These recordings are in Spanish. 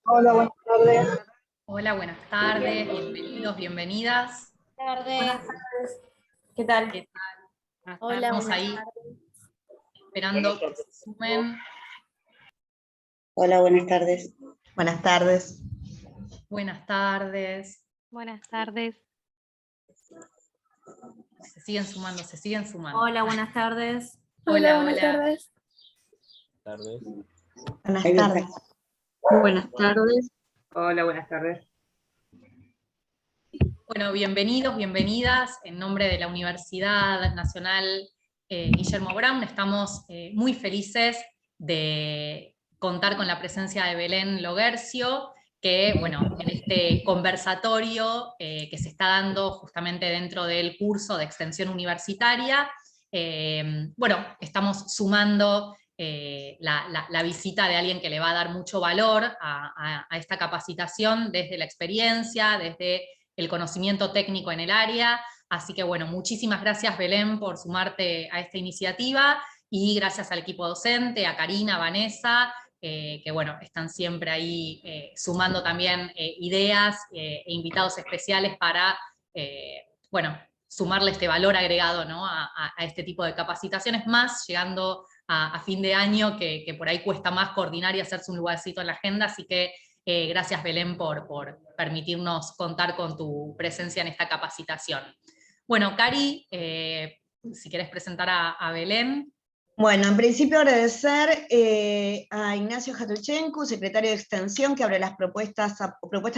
Hola, buenas tardes. Hola, buenas tardes, bienvenidos, bienvenidas. Buenas Buenas tardes. tardes. ¿Qué tal? ¿Qué tal? Hola, Estamos buenas ahí tardes. esperando que se sumen. Hola, buenas tardes. Buenas tardes. Buenas tardes. Buenas tardes. Se siguen sumando, se siguen sumando. Hola, buenas tardes. Hola, buenas hola. tardes. Buenas Ahí tardes. está. Buenas tardes. Hola, buenas tardes. Bueno, bienvenidos, bienvenidas. En nombre de la Universidad Nacional Guillermo Brown, estamos muy felices de contar con la presencia de Belén Loguercio, que, bueno, en este conversatorio que se está dando justamente dentro del curso de extensión universitaria, bueno, estamos sumando la visita de alguien que le va a dar mucho valor a esta capacitación desde la experiencia, desde el conocimiento técnico en el área. Así que bueno, muchísimas gracias Belén por sumarte a esta iniciativa, y gracias al equipo docente, a Karina, a Vanessa, que bueno, están siempre ahí sumando también ideas e invitados especiales para, bueno, sumarle este valor agregado, ¿no?, a este tipo de capacitaciones, más llegando a fin de año, que por ahí cuesta más coordinar y hacerse un lugarcito en la agenda. Así que gracias Belén por permitirnos contar con tu presencia en esta capacitación. Bueno, Cari, si querés presentar a Belén. Bueno, en principio agradecer a Ignacio Jatuchenko, secretario de Extensión, que abre las propuestas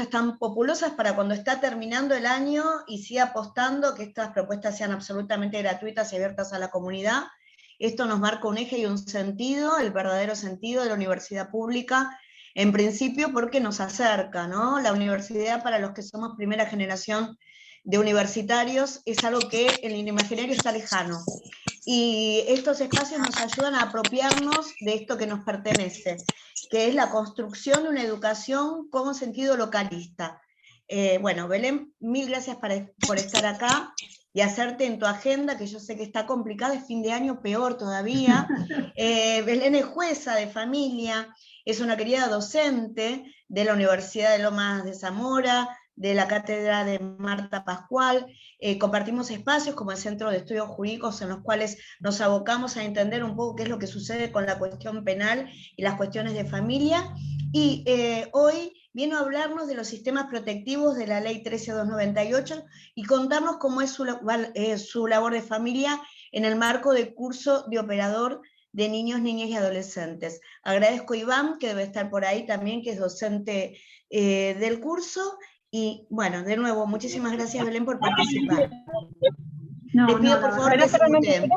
tan populosas para cuando está terminando el año y sigue apostando que estas propuestas sean absolutamente gratuitas y abiertas a la comunidad. Esto nos marca un eje y un sentido, el verdadero sentido de la universidad pública, en principio porque nos acerca, ¿no? La universidad, para los que somos primera generación de universitarios, es algo que en el imaginario está lejano. Y estos espacios nos ayudan a apropiarnos de esto que nos pertenece, que es la construcción de una educación con sentido localista. Bueno, Belén, mil gracias por estar acá y hacerte en tu agenda, que yo sé que está complicada, es fin de año, peor todavía. Belén es jueza de familia, es una querida docente de la Universidad de Lomas de Zamora, de la cátedra de Marta Pascual. Compartimos espacios como el Centro de Estudios Jurídicos, en los cuales nos abocamos a entender un poco qué es lo que sucede con la cuestión penal y las cuestiones de familia. Y hoy vino a hablarnos de los sistemas protectivos de la Ley 13298 y contarnos cómo es su labor de familia en el marco del curso de operador de niños, niñas y adolescentes. Agradezco a Iván, que debe estar por ahí también, que es docente del curso. Y bueno, de nuevo, muchísimas gracias Belén por participar. Les pido por favor que se muteen.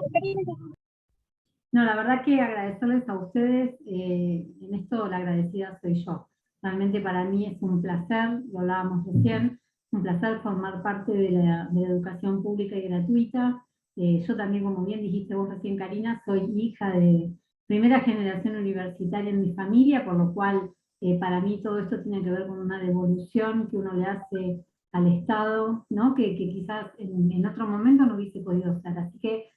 No, la verdad que agradecerles a ustedes, en esto la agradecida soy yo. Realmente para mí es un placer, lo hablábamos recién, un placer formar parte de la educación pública y gratuita. Yo también, como bien dijiste vos recién, Karina, soy hija de primera generación universitaria en mi familia, por lo cual para mí todo esto tiene que ver con una devolución que uno le hace al Estado, ¿no? que quizás en otro momento no hubiese podido ser. Así que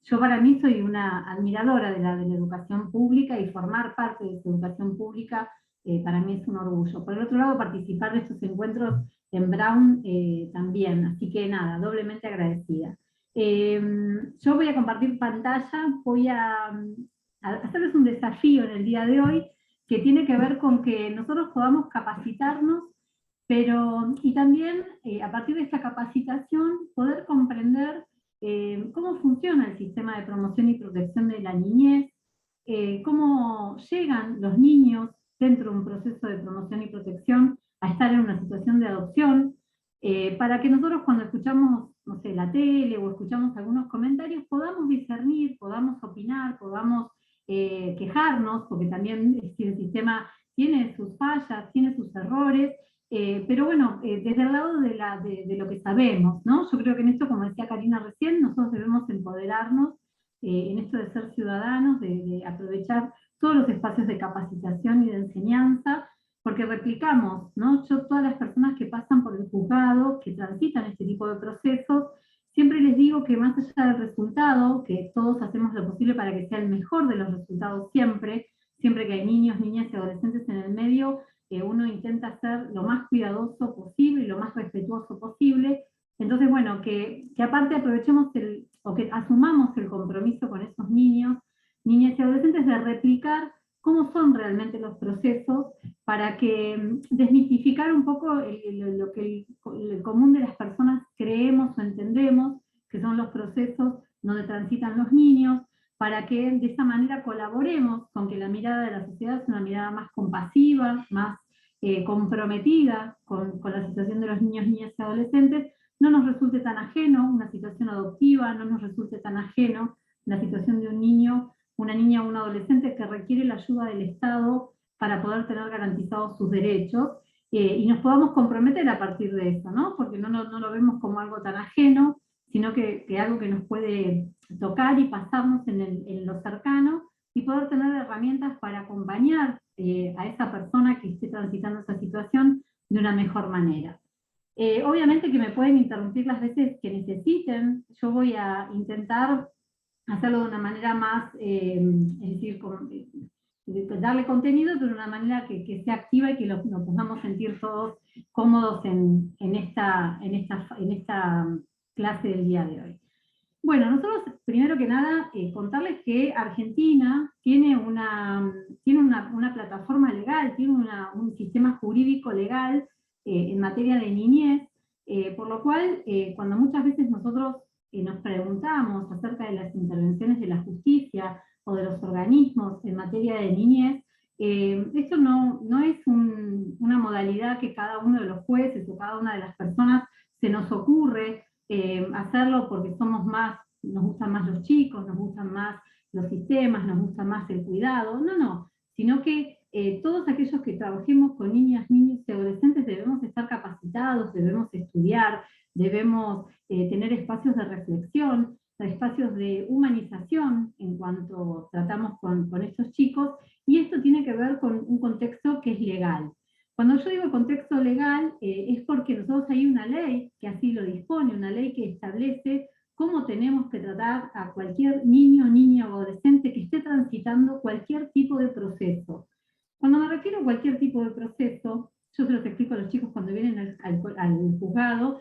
yo para mí soy una admiradora de la educación pública, y formar parte de esa educación pública para mí es un orgullo. Por el otro lado, participar de estos encuentros en Brown también, así que nada, doblemente agradecida. Yo voy a compartir pantalla, voy a hacerles un desafío en el día de hoy, que tiene que ver con que nosotros podamos capacitarnos, y también a partir de esta capacitación poder comprender cómo funciona el sistema de promoción y protección de la niñez, cómo llegan los niños dentro de un proceso de promoción y protección a estar en una situación de adopción, para que nosotros cuando escuchamos, no sé, la tele o escuchamos algunos comentarios, podamos discernir, podamos opinar, podamos quejarnos, porque también el sistema tiene sus fallas, tiene sus errores, pero bueno, desde el lado de lo que sabemos, ¿no? Yo creo que en esto, como decía Karina recién, nosotros debemos empoderarnos en esto de ser ciudadanos, de aprovechar todos los espacios de capacitación y de enseñanza, porque replicamos, ¿no? Yo, todas las personas que pasan por el juzgado, que transitan este tipo de procesos, siempre les digo que más allá del resultado, que todos hacemos lo posible para que sea el mejor de los resultados siempre que hay niños, niñas y adolescentes en el medio, uno intenta ser lo más cuidadoso posible y lo más respetuoso posible. Entonces, bueno, que aparte aprovechemos o que asumamos el compromiso con esos niños, niñas y adolescentes de replicar cómo son realmente los procesos para que desmitificar un poco lo que el común de las personas creemos o entendemos que son los procesos donde transitan los niños, para que de esa manera colaboremos con que la mirada de la sociedad es una mirada más compasiva, más comprometida con la situación de los niños, niñas y adolescentes, no nos resulte tan ajeno una situación adoptiva, no nos resulte tan ajeno la situación de un niño, una niña o un adolescente que requiere la ayuda del Estado para poder tener garantizados sus derechos, y nos podamos comprometer a partir de eso, ¿no? Porque no lo vemos como algo tan ajeno, sino que algo que nos puede tocar y pasarnos en lo cercano, y poder tener herramientas para acompañar a esa persona que esté transitando esa situación de una mejor manera. Obviamente que me pueden interrumpir las veces que necesiten, yo voy a intentar hacerlo de una manera más, es decir, darle contenido, pero de una manera que sea activa y que nos podamos sentir todos cómodos en esta clase del día de hoy. Bueno, nosotros, primero que nada, contarles que Argentina tiene una plataforma legal, tiene un sistema jurídico legal en materia de niñez, por lo cual, cuando muchas veces nosotros nos preguntamos acerca de las intervenciones de la justicia o de los organismos en materia de niñez, esto no es una modalidad que cada uno de los jueces o cada una de las personas se nos ocurre hacerlo porque nos gustan más los chicos, nos gustan más los sistemas, nos gusta más el cuidado, no, sino que todos aquellos que trabajemos con niñas, niños y adolescentes debemos estar capacitados, debemos estudiar, debemos tener espacios de reflexión, espacios de humanización en cuanto tratamos con estos chicos, y esto tiene que ver con un contexto que es legal. Cuando yo digo contexto legal, es porque nosotros hay una ley que así lo dispone, una ley que establece cómo tenemos que tratar a cualquier niño, niña o adolescente que esté transitando cualquier tipo de proceso. Cuando me refiero a cualquier tipo de proceso, yo se los explico a los chicos cuando vienen al juzgado,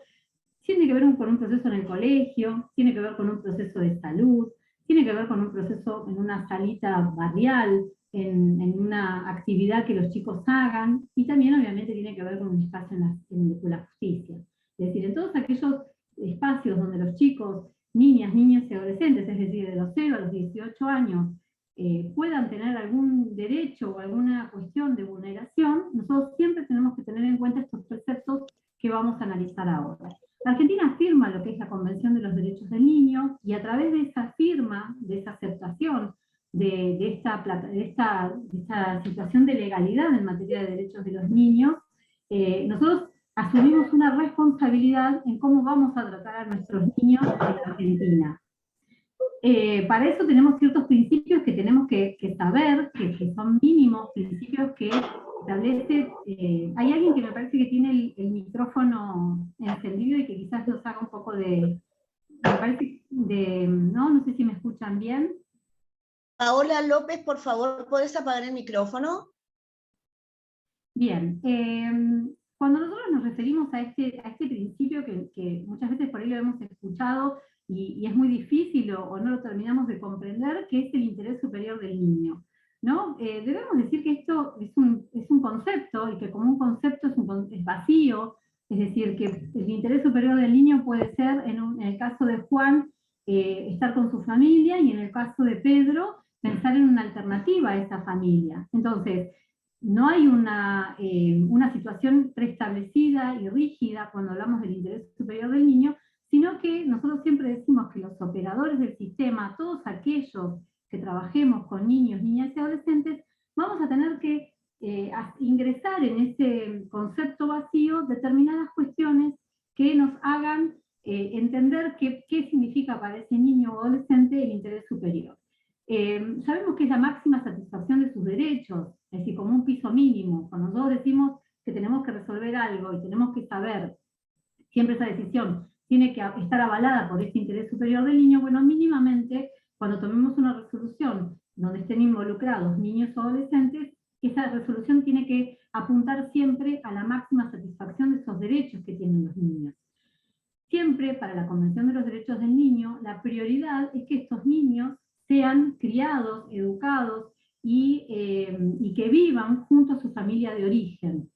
tiene que ver con un proceso en el colegio, tiene que ver con un proceso de salud, tiene que ver con un proceso en una salita barrial, en una actividad que los chicos hagan, y también obviamente tiene que ver con un espacio en la justicia. Es decir, en todos aquellos espacios donde los chicos, niñas, niños y adolescentes, es decir, de los 0 a los 18 años, puedan tener algún derecho o alguna cuestión de vulneración, nosotros siempre tenemos que tener en cuenta estos preceptos que vamos a analizar ahora. Argentina firma lo que es la Convención de los Derechos del Niño, y a través de esa firma, de esa aceptación de esta situación de legalidad en materia de derechos de los niños, nosotros asumimos una responsabilidad en cómo vamos a tratar a nuestros niños en Argentina. Para eso tenemos ciertos principios que tenemos que saber, que son mínimos, principios que establece. Hay alguien que me parece que tiene el micrófono encendido y que quizás nos haga un poco no sé si me escuchan bien. Paola López, por favor, ¿podés apagar el micrófono? Bien, cuando nosotros nos referimos a este principio que muchas veces por ahí lo hemos escuchado y es muy difícil o no lo terminamos de comprender, que es el interés superior del niño, ¿no? Debemos decir que esto es un concepto, y que como un concepto es vacío, es decir, que el interés superior del niño puede ser, en el caso de Juan, estar con su familia, y en el caso de Pedro, pensar en una alternativa a esa familia. Entonces, no hay una situación preestablecida y rígida cuando hablamos del interés superior del niño, sino que nosotros siempre decimos que los operadores del sistema, todos aquellos que trabajemos con niños, niñas y adolescentes, vamos a tener que ingresar en ese concepto vacío determinadas cuestiones que nos hagan entender qué significa para ese niño o adolescente el interés superior. Sabemos que es la máxima satisfacción de sus derechos, es decir, como un piso mínimo. Cuando nosotros decimos que tenemos que resolver algo y tenemos que saber, siempre esa decisión tiene que estar avalada por este interés superior del niño, bueno, mínimamente, cuando tomemos una resolución donde estén involucrados niños o adolescentes, esa resolución tiene que apuntar siempre a la máxima satisfacción de esos derechos que tienen los niños. Siempre, para la Convención de los Derechos del Niño, la prioridad es que estos niños sean criados, educados y que vivan junto a su familia de origen.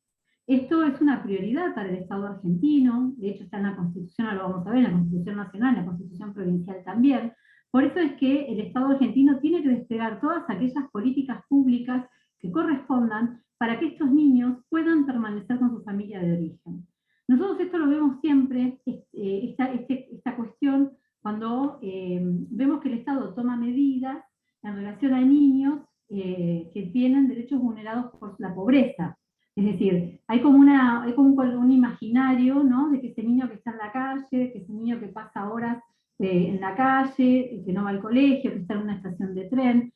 Esto es una prioridad para el Estado argentino, de hecho está en la Constitución, ahora lo vamos a ver, en la Constitución Nacional, en la Constitución Provincial también. Por eso es que el Estado argentino tiene que desplegar todas aquellas políticas públicas que correspondan para que estos niños puedan permanecer con su familia de origen. Nosotros esto lo vemos siempre, esta cuestión, cuando vemos que el Estado toma medidas en relación a niños que tienen derechos vulnerados por la pobreza. Es decir, hay como un imaginario, ¿no?, de que ese niño que está en la calle, que ese niño que pasa horas en la calle, que no va al colegio, que está en una estación de tren,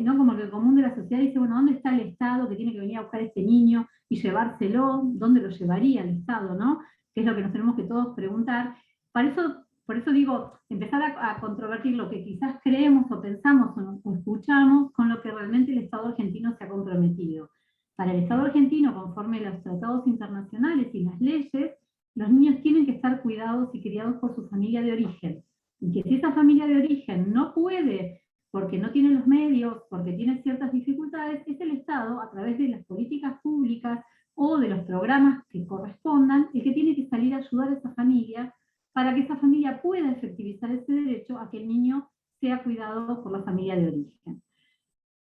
¿no?, como que el común de la sociedad dice, bueno, ¿dónde está el Estado que tiene que venir a buscar a este niño y llevárselo? ¿Dónde lo llevaría el Estado, no? Que es lo que nos tenemos que todos preguntar. Por eso digo, empezar a controvertir lo que quizás creemos o pensamos o escuchamos con lo que realmente el Estado argentino se ha comprometido. Para el Estado argentino, conforme los tratados internacionales y las leyes, los niños tienen que estar cuidados y criados por su familia de origen. Y que si esa familia de origen no puede, porque no tiene los medios, porque tiene ciertas dificultades, es el Estado, a través de las políticas públicas o de los programas que correspondan, el que tiene que salir a ayudar a esa familia para que esa familia pueda efectivizar ese derecho a que el niño sea cuidado por la familia de origen.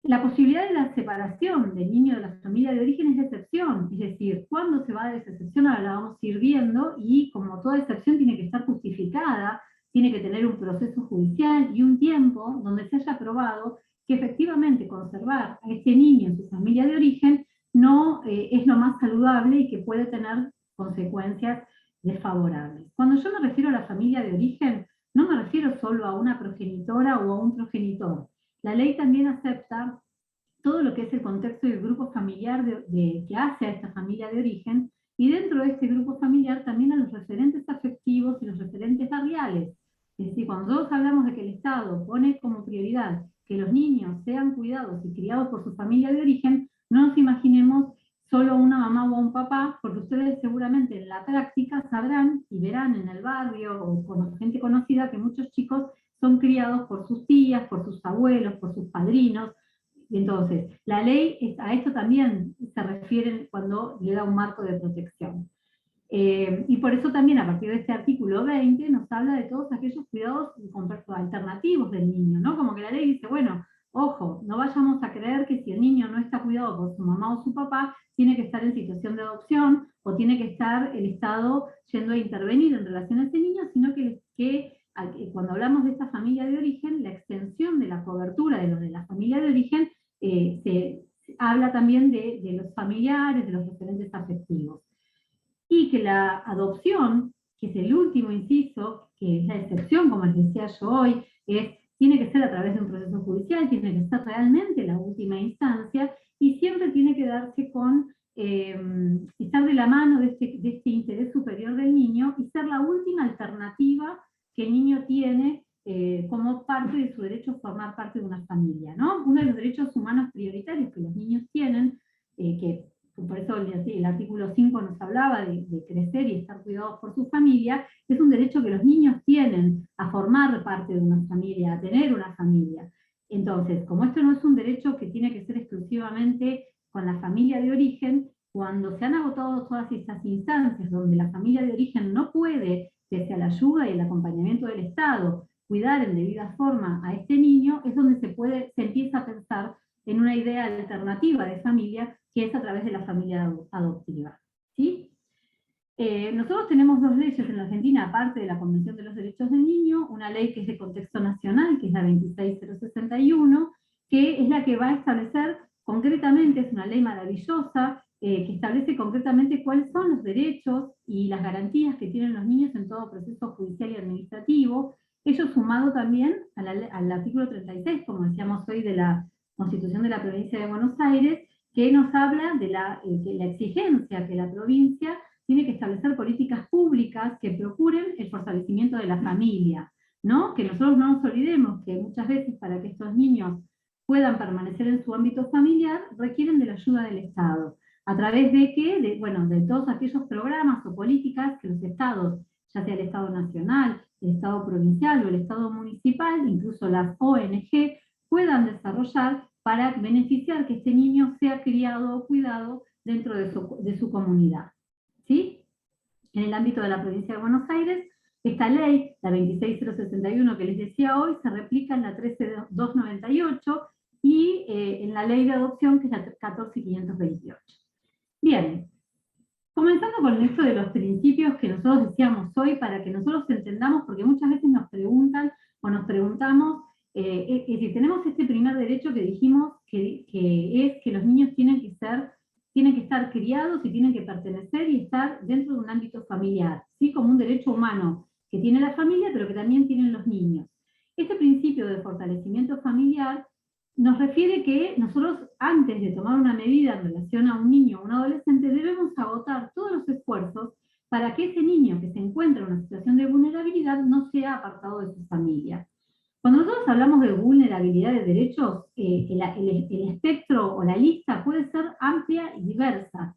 La posibilidad de la separación del niño de la familia de origen es de excepción, es decir, cuando se va de esa excepción ahora la vamos a ir viendo, y como toda excepción tiene que estar justificada, tiene que tener un proceso judicial y un tiempo donde se haya probado que efectivamente conservar a este niño en su familia de origen no es lo más saludable y que puede tener consecuencias desfavorables. Cuando yo me refiero a la familia de origen, no me refiero solo a una progenitora o a un progenitor. La ley también acepta todo lo que es el contexto del grupo familiar que hace a esta familia de origen, y dentro de este grupo familiar también a los referentes afectivos y los referentes barriales. Es decir, cuando nosotros hablamos de que el Estado pone como prioridad que los niños sean cuidados y criados por su familia de origen, no nos imaginemos solo una mamá o un papá, porque ustedes seguramente en la práctica sabrán y verán en el barrio o con gente conocida que muchos chicos son criados por sus tías, por sus abuelos, por sus padrinos. Entonces, la ley a esto también se refiere cuando le da un marco de protección. Y por eso también a partir de este artículo 20 nos habla de todos aquellos cuidados alternativos del niño, ¿no? Como que la ley dice, bueno, ojo, no vayamos a creer que si el niño no está cuidado por su mamá o su papá, tiene que estar en situación de adopción, o tiene que estar el Estado yendo a intervenir en relación a ese niño, sino que cuando hablamos de esta familia de origen, la extensión de la cobertura de los de la familia de origen se habla también de los familiares, de los referentes afectivos. Y que la adopción, que es el último inciso, que es la excepción, como les decía yo hoy, tiene que ser a través de un proceso judicial, tiene que ser realmente la última instancia, y siempre tiene que darse con estar de la mano de este interés superior del niño, y ser la última alternativa que el niño tiene como parte de su derecho a formar parte de una familia, ¿no? Uno de los derechos humanos prioritarios que los niños tienen, que por eso el artículo 5 nos hablaba de crecer y estar cuidados por su familia, es un derecho que los niños tienen a formar parte de una familia, a tener una familia. Entonces, como esto no es un derecho que tiene que ser exclusivamente con la familia de origen, cuando se han agotado todas estas instancias donde la familia de origen no puede, pese a la ayuda y el acompañamiento del Estado, cuidar en debida forma a este niño, es donde se empieza a pensar en una idea alternativa de familia, que es a través de la familia adoptiva. ¿Sí? Nosotros tenemos dos leyes en la Argentina, aparte de la Convención de los Derechos del Niño, una ley que es de contexto nacional, que es la 26061, que es la que va a establecer concretamente, es una ley maravillosa, que establece concretamente cuáles son los derechos y las garantías que tienen los niños en todo proceso judicial y administrativo, ello sumado también al artículo 36, como decíamos hoy, de la Constitución de la Provincia de Buenos Aires, que nos habla de la exigencia que la provincia tiene que establecer políticas públicas que procuren el fortalecimiento de la familia, ¿no? Que nosotros no nos olvidemos que muchas veces para que estos niños puedan permanecer en su ámbito familiar, requieren de la ayuda del Estado. ¿A través de qué? De todos aquellos programas o políticas que los estados, ya sea el Estado nacional, el Estado provincial o el Estado municipal, incluso las ONG, puedan desarrollar para beneficiar que este niño sea criado o cuidado dentro de su comunidad. ¿Sí? En el ámbito de la provincia de Buenos Aires, esta ley, la 26061 que les decía hoy, se replica en la 13298 y en la ley de adopción, que es la 14528. Bien, comenzando con esto de los principios que nosotros decíamos hoy, para que nosotros entendamos, porque muchas veces nos preguntan o nos preguntamos, es decir, tenemos este primer derecho que dijimos que es que los niños tienen que estar criados y tienen que pertenecer y estar dentro de un ámbito familiar, ¿sí? Como un derecho humano que tiene la familia, pero que también tienen los niños. Este principio de fortalecimiento familiar nos refiere que nosotros, antes de tomar una medida en relación a un niño o un adolescente, debemos agotar todos los esfuerzos para que ese niño que se encuentra en una situación de vulnerabilidad no sea apartado de su familia. Cuando nosotros hablamos de vulnerabilidad de derechos, el espectro o la lista puede ser amplia y diversa.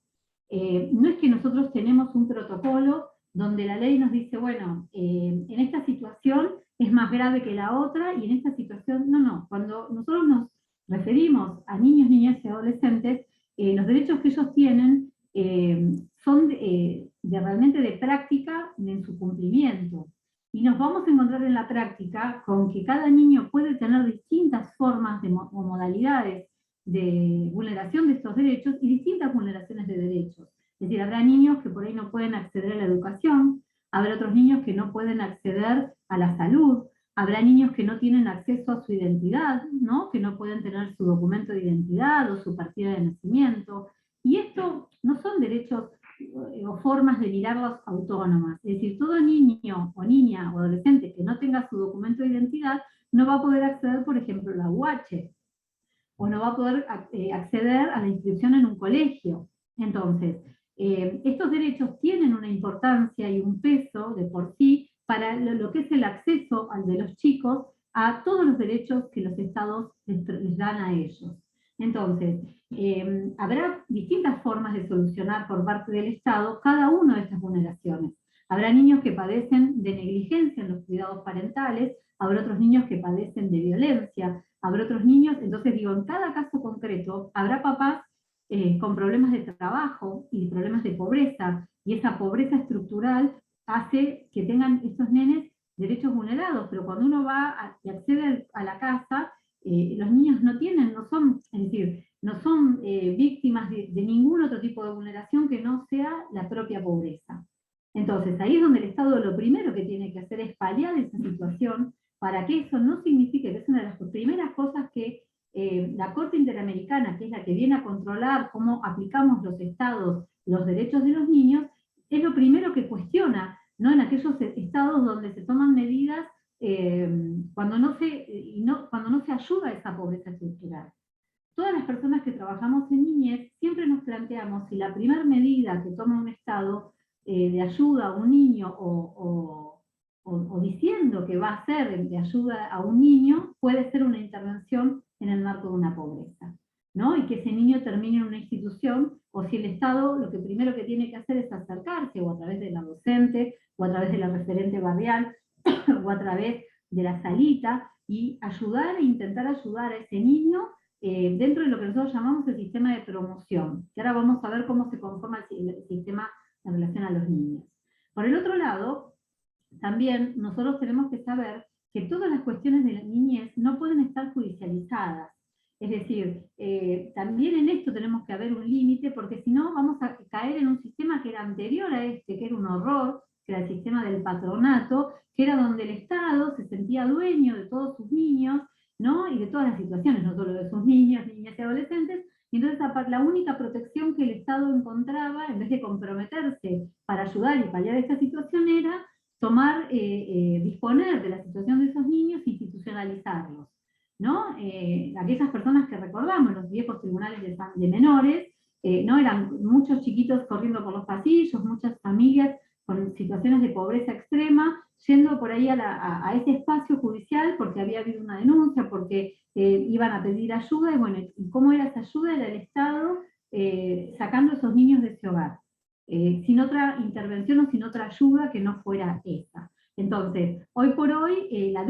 No es que nosotros tenemos un protocolo donde la ley nos dice, bueno, en esta situación es más grave que la otra, y en esta situación, no. Cuando nosotros nos referimos a niños, niñas y adolescentes, los derechos que ellos tienen son realmente de práctica en su cumplimiento. Y nos vamos a encontrar en la práctica con que cada niño puede tener distintas formas o modalidades de vulneración de estos derechos y distintas vulneraciones de derechos. Es decir, habrá niños que por ahí no pueden acceder a la educación, habrá otros niños que no pueden acceder a la salud, habrá niños que no tienen acceso a su identidad, ¿no? Que no pueden tener su documento de identidad o su partida de nacimiento. Y esto no son derechos o formas de mirarlos autónomas. Es decir, todo niño o niña o adolescente que no tenga su documento de identidad no va a poder acceder, por ejemplo, a la UH, o no va a poder acceder a la inscripción en un colegio. Entonces, estos derechos tienen una importancia y un peso de por sí para lo que es el acceso al de los chicos a todos los derechos que los estados les dan a ellos. Entonces, habrá distintas formas de solucionar por parte del Estado cada una de estas vulneraciones. Habrá niños que padecen de negligencia en los cuidados parentales, habrá otros niños que padecen de violencia, habrá otros niños, entonces digo, en cada caso concreto, habrá papás con problemas de trabajo y problemas de pobreza, y esa pobreza estructural hace que tengan estos nenes derechos vulnerados, pero cuando uno va y accede a la casa, los niños no son víctimas de ningún otro tipo de vulneración que no sea la propia pobreza. Entonces, ahí es donde el Estado lo primero que tiene que hacer es paliar esa situación, para que eso no signifique, que es una de las primeras cosas que la Corte Interamericana, que es la que viene a controlar cómo aplicamos los estados los derechos de los niños, es lo primero que cuestiona, ¿no? En aquellos estados donde se toman medidas cuando no se ayuda a esa pobreza estructural. Todas las personas que trabajamos en niñez siempre nos planteamos si la primera medida que toma un Estado de ayuda a un niño o diciendo que va a ser de ayuda a un niño, puede ser una intervención en el marco de una pobreza, ¿no? Y que ese niño termine en una institución, o si el Estado lo que primero que tiene que hacer es acercarse, o a través de la docente, o a través de la referente barrial, o a través de la salita, y ayudar e intentar ayudar a ese niño dentro de lo que nosotros llamamos el sistema de promoción, que ahora vamos a ver cómo se conforma el sistema en relación a los niños. Por el otro lado, también nosotros tenemos que saber que todas las cuestiones de la niñez no pueden estar judicializadas. Es decir, también en esto tenemos que haber un límite, porque si no vamos a caer en un sistema que era anterior a este, que era un horror, que era el sistema del patronato, que era donde el Estado se sentía dueño de todos sus niños, ¿no? Y de todas las situaciones, no solo de sus niños, niñas y adolescentes, y entonces la única protección que el Estado encontraba, en vez de comprometerse para ayudar y paliar esta situación, era disponer de la situación de esos niños e institucionalizarlos, ¿no? Aquellas personas que recordamos, los viejos tribunales de menores, ¿no? Eran muchos chiquitos corriendo por los pasillos, muchas familias con situaciones de pobreza extrema, yendo por ahí a ese espacio judicial porque había habido una denuncia, porque iban a pedir ayuda, y bueno, ¿y cómo era esa ayuda? Era el Estado sacando a esos niños de ese hogar, sin otra intervención o sin otra ayuda que no fuera esa. Entonces, hoy por hoy, la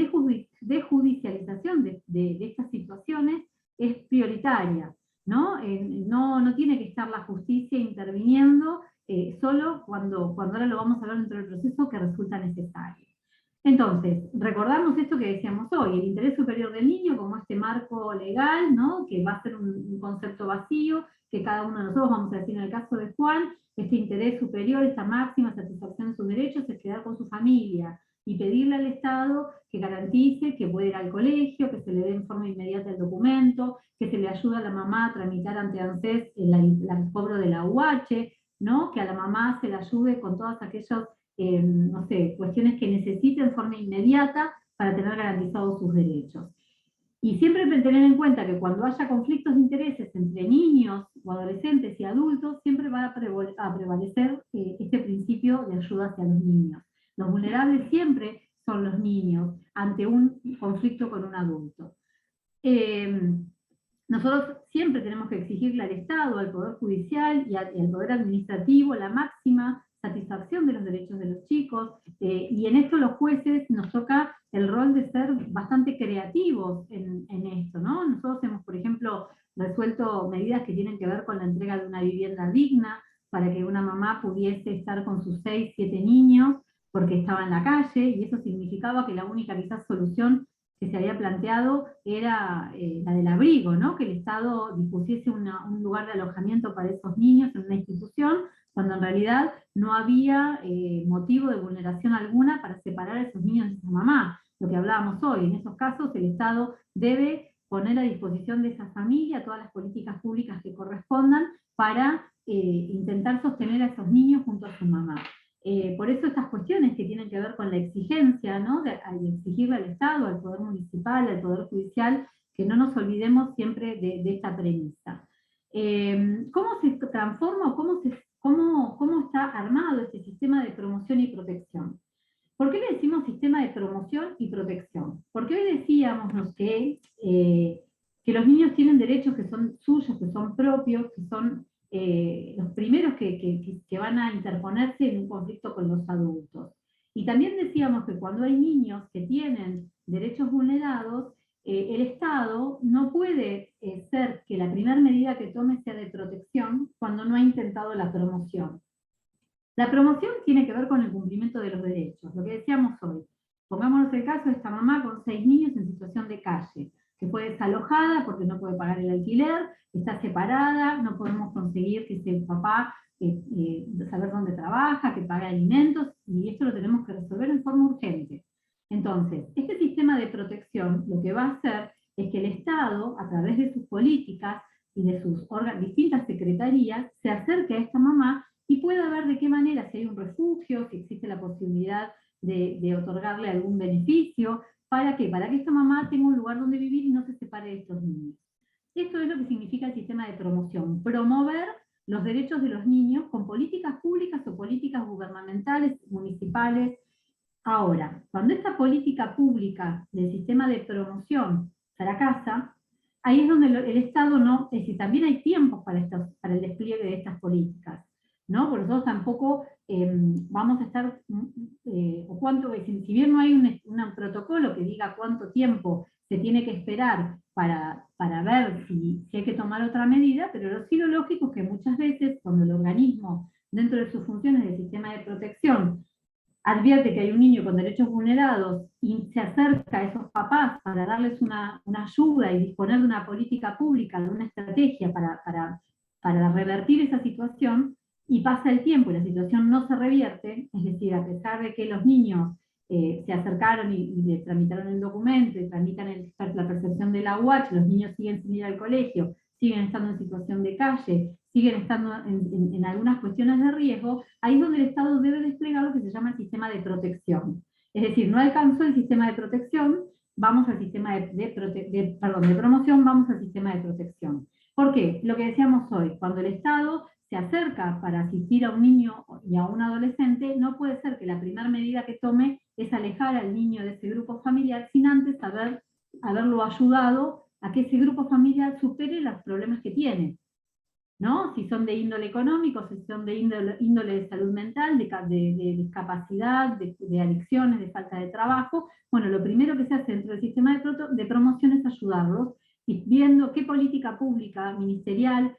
desjudicialización de estas situaciones es prioritaria, ¿no? No tiene que estar la justicia interviniendo solo cuando ahora lo vamos a hablar dentro del proceso que resulta necesario. Entonces, recordamos esto que decíamos hoy, el interés superior del niño como este marco legal, ¿no? Que va a ser un concepto vacío, que cada uno de nosotros, vamos a decir en el caso de Juan, este interés superior, esta máxima satisfacción de sus derechos es quedar con su familia y pedirle al Estado que garantice que puede ir al colegio, que se le dé en forma inmediata el documento, que se le ayude a la mamá a tramitar ante ANSES el cobro de la UH, ¿no? Que a la mamá se le ayude con todas aquellas no sé, cuestiones que necesite en forma inmediata para tener garantizados sus derechos. Y siempre tener en cuenta que cuando haya conflictos de intereses entre niños o adolescentes y adultos, siempre va a prevalecer este principio de ayuda hacia los niños. Los vulnerables siempre son los niños ante un conflicto con un adulto. Nosotros siempre tenemos que exigirle al Estado, al Poder Judicial y al Poder Administrativo la máxima satisfacción de los derechos de los chicos, y en esto los jueces nos toca el rol de ser bastante creativos en esto, ¿no? Nosotros hemos, por ejemplo, resuelto medidas que tienen que ver con la entrega de una vivienda digna, para que una mamá pudiese estar con sus 6, 7 niños, porque estaba en la calle, y eso significaba que la única quizás solución que se había planteado era la del abrigo, ¿no? Que el Estado dispusiese un lugar de alojamiento para esos niños en una institución, cuando en realidad no había motivo de vulneración alguna para separar a esos niños de esa mamá. Lo que hablábamos hoy, en esos casos el Estado debe poner a disposición de esa familia todas las políticas públicas que correspondan para intentar sostener a esos niños junto a su mamá. Por eso estas cuestiones que tienen que ver con la exigencia, ¿no? de exigirle al Estado, al Poder Municipal, al Poder Judicial, que no nos olvidemos siempre de esta premisa. ¿Cómo se transforma o cómo está armado este sistema de promoción y protección? ¿Por qué le decimos sistema de promoción y protección? Porque hoy decíamos que los niños tienen derechos que son suyos, que son propios, que son los primeros que van a interponerse en un conflicto con los adultos. Y también decíamos que cuando hay niños que tienen derechos vulnerados, el Estado no puede ser que la primera medida que tome sea de protección cuando no ha intentado la promoción. La promoción tiene que ver con el cumplimiento de los derechos, lo que decíamos hoy. Pongámonos el caso de esta mamá con 6 niños en situación de calle, que fue desalojada porque no puede pagar el alquiler, está separada, no podemos conseguir que ese papá saber dónde trabaja, que pague alimentos, y esto lo tenemos que resolver en forma urgente. Entonces, este sistema de protección lo que va a hacer es que el Estado, a través de sus políticas y de sus distintas secretarías, se acerque a esta mamá y pueda ver de qué manera, si hay un refugio, si existe la posibilidad de otorgarle algún beneficio. ¿Para qué? Para que esta mamá tenga un lugar donde vivir y no se separe de estos niños. Esto es lo que significa el sistema de promoción, promover los derechos de los niños con políticas públicas o políticas gubernamentales, municipales. Ahora, cuando esta política pública del sistema de promoción fracasa, ahí es donde el Estado no, es decir, también hay tiempos para el despliegue de estas políticas, ¿no? Por nosotros tampoco vamos a estar, o cuánto, si bien no hay un protocolo que diga cuánto tiempo se tiene que esperar para ver si hay que tomar otra medida, pero sí lo lógico es que muchas veces cuando el organismo, dentro de sus funciones del sistema de protección, advierte que hay un niño con derechos vulnerados y se acerca a esos papás para darles una ayuda y disponer de una política pública, de una estrategia para revertir esa situación, y pasa el tiempo y la situación no se revierte, es decir, a pesar de que los niños se acercaron y le tramitaron el documento, y tramitan la percepción de la UH, los niños siguen sin ir al colegio, siguen estando en situación de calle, siguen estando en algunas cuestiones de riesgo, ahí es donde el Estado debe desplegar lo que se llama el sistema de protección. Es decir, no alcanzó el sistema de protección, vamos al sistema de promoción, vamos al sistema de protección. ¿Por qué? Lo que decíamos hoy, cuando el Estado se acerca para asistir a un niño y a un adolescente, no puede ser que la primera medida que tome es alejar al niño de ese grupo familiar sin antes haberlo ayudado a que ese grupo familiar supere los problemas que tiene, ¿no? Si son de índole económico, si son de índole de salud mental, de discapacidad, de adicciones, de falta de trabajo. Bueno, lo primero que se hace dentro del sistema de promoción es ayudarlos, y viendo qué política pública, ministerial,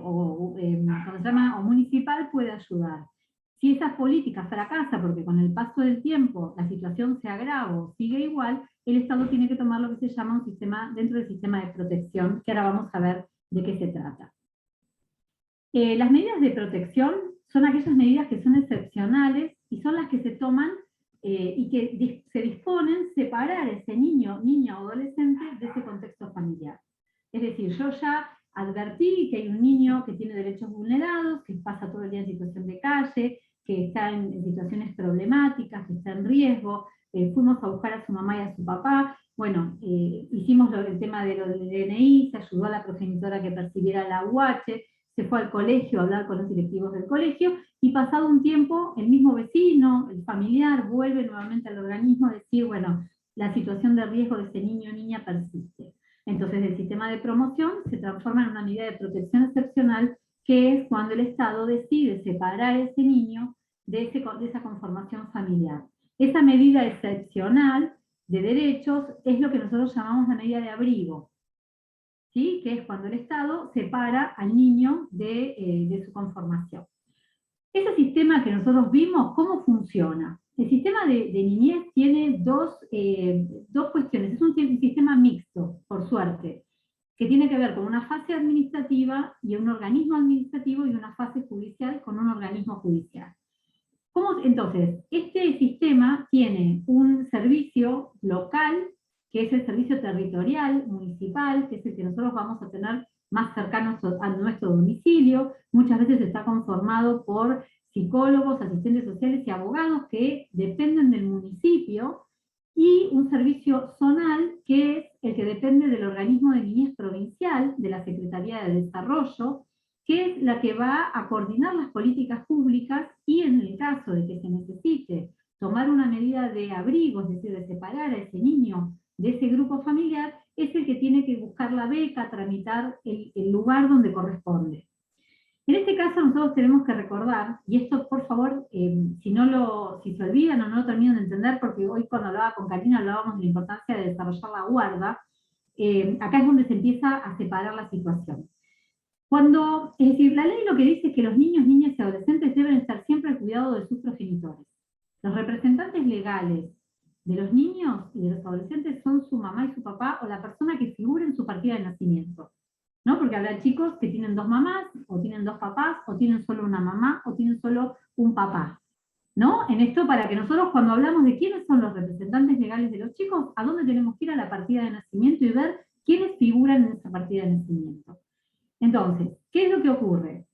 o municipal puede ayudar. Si esas políticas fracasan porque con el paso del tiempo la situación se agrava o sigue igual, el Estado tiene que tomar lo que se llama un sistema, dentro del sistema de protección, que ahora vamos a ver de qué se trata. Las medidas de protección son aquellas medidas que son excepcionales y son las que se toman y que se disponen separar a ese niño, niña o adolescente de ese contexto familiar. Es decir, yo ya advertí que hay un niño que tiene derechos vulnerados, que pasa todo el día en situación de calle, que está en situaciones problemáticas, que está en riesgo, fuimos a buscar a su mamá y a su papá, bueno, hicimos el tema de lo del DNI, se ayudó a la progenitora que percibiera la UH, se fue al colegio a hablar con los directivos del colegio, y pasado un tiempo, el mismo vecino, el familiar, vuelve nuevamente al organismo a decir, bueno, la situación de riesgo de ese niño o niña persiste. Entonces el sistema de promoción se transforma en una medida de protección excepcional, que es cuando el Estado decide separar a ese niño de esa conformación familiar. Esa medida excepcional de derechos es lo que nosotros llamamos la medida de abrigo, ¿sí? Que es cuando el Estado separa al niño de su conformación. Ese sistema que nosotros vimos, ¿cómo funciona? El sistema de niñez tiene dos cuestiones. Es un sistema mixto, por suerte, que tiene que ver con una fase administrativa y un organismo administrativo, y una fase judicial con un organismo judicial. Entonces, este sistema tiene un servicio local, que es el servicio territorial, municipal, que es el que nosotros vamos a tener más cercanos a nuestro domicilio. Muchas veces está conformado por psicólogos, asistentes sociales y abogados que dependen del municipio, y un servicio zonal, que es el que depende del organismo de niñez provincial, de la Secretaría de Desarrollo, que es la que va a coordinar las políticas públicas, y en el caso de que se necesite tomar una medida de abrigo, es decir, de separar a ese niño de ese grupo familiar, es el que tiene que buscar la beca, tramitar el lugar donde corresponde. En este caso nosotros tenemos que recordar, y esto por favor, si se olvidan o no lo terminan de entender, porque hoy cuando hablaba con Karina hablábamos de la importancia de desarrollar la guarda, acá es donde se empieza a separar la situación. Es decir, la ley lo que dice es que los niños, niñas y adolescentes deben estar siempre al cuidado de sus progenitores. Los representantes legales de los niños y de los adolescentes son su mamá y su papá, o la persona que figure en su partida de nacimiento, ¿no? Porque habrá chicos que tienen dos mamás, o tienen dos papás, o tienen solo una mamá, o tienen solo un papá, ¿no? En esto, para que nosotros, cuando hablamos de quiénes son los representantes legales de los chicos, ¿a dónde tenemos que ir? A la partida de nacimiento y ver quiénes figuran en esa partida de nacimiento. Entonces, ¿qué es lo que ocurre?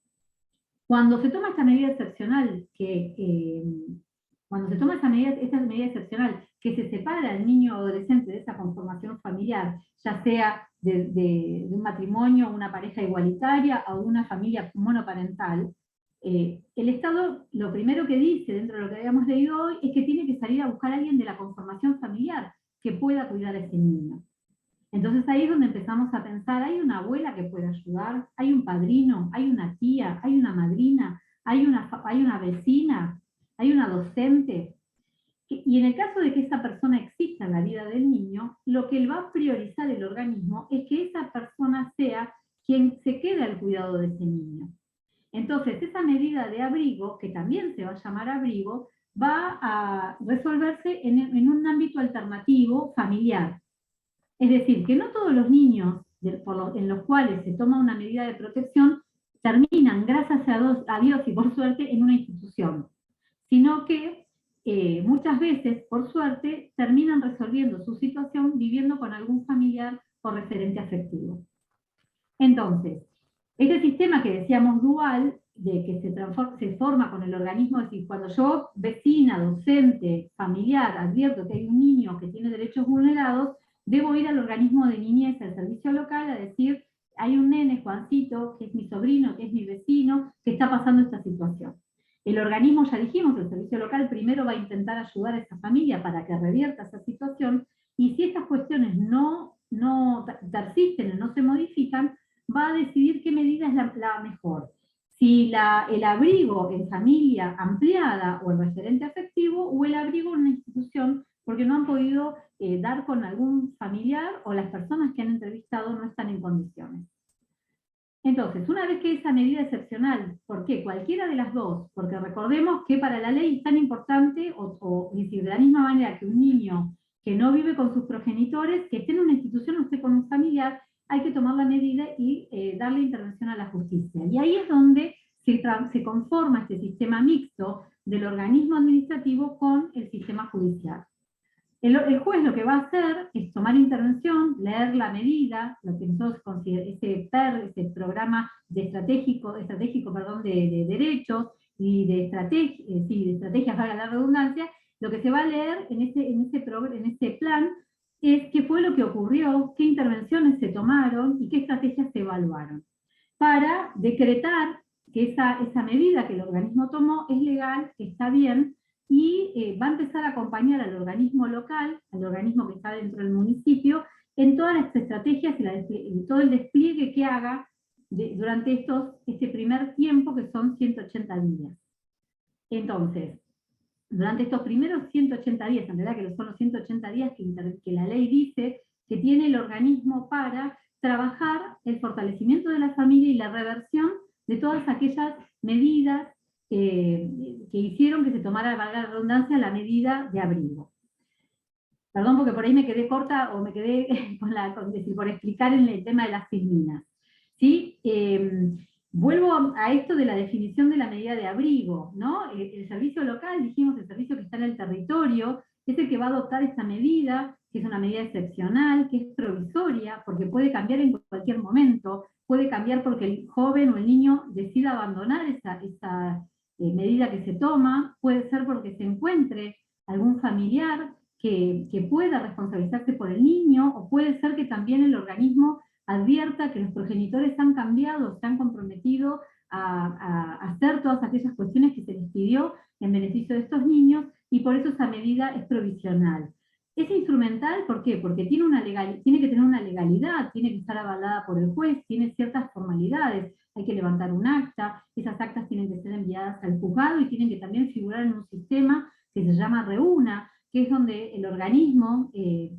Cuando se toma esta medida excepcional, que se separa al niño o adolescente de esa conformación familiar, ya sea de un matrimonio, una pareja igualitaria o de una familia monoparental, el Estado lo primero que dice, dentro de lo que habíamos leído hoy, es que tiene que salir a buscar a alguien de la conformación familiar que pueda cuidar a ese niño. Entonces ahí es donde empezamos a pensar, hay una abuela que puede ayudar, hay un padrino, hay una tía, hay una madrina, hay una vecina, hay una docente. Y en el caso de que esa persona exista en la vida del niño, lo que va a priorizar el organismo es que esa persona sea quien se quede al cuidado de ese niño. Entonces esa medida de abrigo, que también se va a llamar abrigo, va a resolverse en un ámbito alternativo familiar. Es decir, que no todos los niños en los cuales se toma una medida de protección terminan, gracias a Dios y por suerte, en una institución, sino que muchas veces, por suerte, terminan resolviendo su situación viviendo con algún familiar o referente afectivo. Entonces, este sistema que decíamos dual, de que se forma con el organismo, es decir, cuando yo, vecina, docente, familiar, advierto que hay un niño que tiene derechos vulnerados, debo ir al organismo de niñez, al servicio local, a decir, hay un nene, Juancito, que es mi sobrino, que es mi vecino, que está pasando esta situación. El organismo, ya dijimos, el servicio local primero va a intentar ayudar a esa familia para que revierta esa situación, y si estas cuestiones no persisten, no se modifican, va a decidir qué medida es la mejor. Si el abrigo en familia ampliada o el referente afectivo, o el abrigo en una institución, porque no han podido dar con algún familiar o las personas que han entrevistado no están en condiciones. Entonces, una vez que esa medida excepcional, ¿por qué? Cualquiera de las dos, porque recordemos que para la ley es tan importante, es decir, de la misma manera que un niño que no vive con sus progenitores, que esté en una institución o esté con un familiar, hay que tomar la medida y darle intervención a la justicia. Y ahí es donde se conforma este sistema mixto del organismo administrativo con el sistema judicial. El juez lo que va a hacer es tomar intervención, leer la medida, lo que nosotros consideramos ese programa estratégico de derechos y de estrategias, valga la redundancia. Lo que se va a leer en ese plan es qué fue lo que ocurrió, qué intervenciones se tomaron y qué estrategias se evaluaron, para decretar que esa medida que el organismo tomó es legal, que está bien, y va a empezar a acompañar al organismo local, al organismo que está dentro del municipio, en todas las estrategias y todo el despliegue que haga durante este primer tiempo, que son 180 días. Entonces, durante estos primeros 180 días, en realidad que son los 180 días que la ley dice que tiene el organismo para trabajar el fortalecimiento de la familia y la reversión de todas aquellas medidas que hicieron que se tomara, valga la redundancia, la medida de abrigo. Perdón, porque por ahí me quedé corta o me quedé por explicar en el tema de las filminas. ¿Sí? Vuelvo a esto de la definición de la medida de abrigo, ¿no? El servicio local, dijimos, el servicio que está en el territorio, es el que va a adoptar esta medida, que es una medida excepcional, que es provisoria, porque puede cambiar en cualquier momento, puede cambiar porque el joven o el niño decida abandonar esa medida que se toma, puede ser porque se encuentre algún familiar que pueda responsabilizarse por el niño, o puede ser que también el organismo advierta que los progenitores han cambiado, se han comprometido a hacer todas aquellas cuestiones que se les pidió en beneficio de estos niños, y por eso esa medida es provisional. Es instrumental, ¿por qué? Porque tiene que tener una legalidad, tiene que estar avalada por el juez, tiene ciertas formalidades, hay que levantar un acta, esas actas tienen que ser enviadas al juzgado y tienen que también figurar en un sistema que se llama REUNA, que es donde el organismo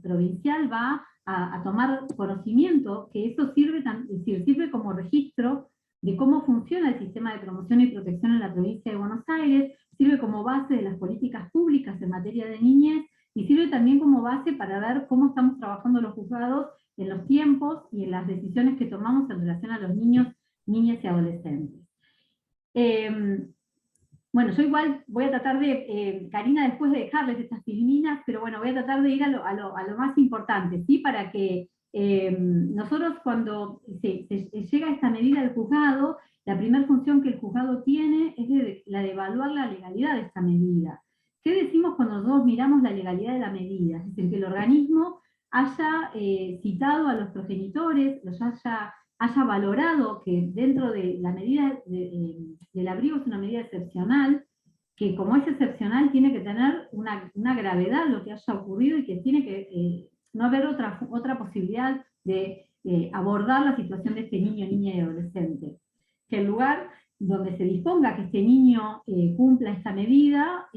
provincial va a tomar conocimiento, que eso sirve como registro de cómo funciona el sistema de promoción y protección en la provincia de Buenos Aires, sirve como base de las políticas públicas en materia de niñez, y sirve también como base para ver cómo estamos trabajando los juzgados en los tiempos y en las decisiones que tomamos en relación a los niños, niñas y adolescentes. Bueno, yo igual voy a tratar de, Karina, después de dejarles estas filminas, pero bueno, voy a tratar de ir a lo más importante, ¿sí? Para que nosotros cuando se llega a esta medida del juzgado, la primera función que el juzgado tiene es la de evaluar la legalidad de esta medida. ¿Qué decimos cuando nosotros miramos la legalidad de la medida? Es decir, que el organismo haya citado a los progenitores, los haya valorado que dentro de la medida del abrigo es una medida excepcional, que como es excepcional tiene que tener una gravedad lo que haya ocurrido, y que tiene que no haber otra posibilidad de abordar la situación de este niño, niña y adolescente. Que el lugar donde se disponga que este niño cumpla esta medida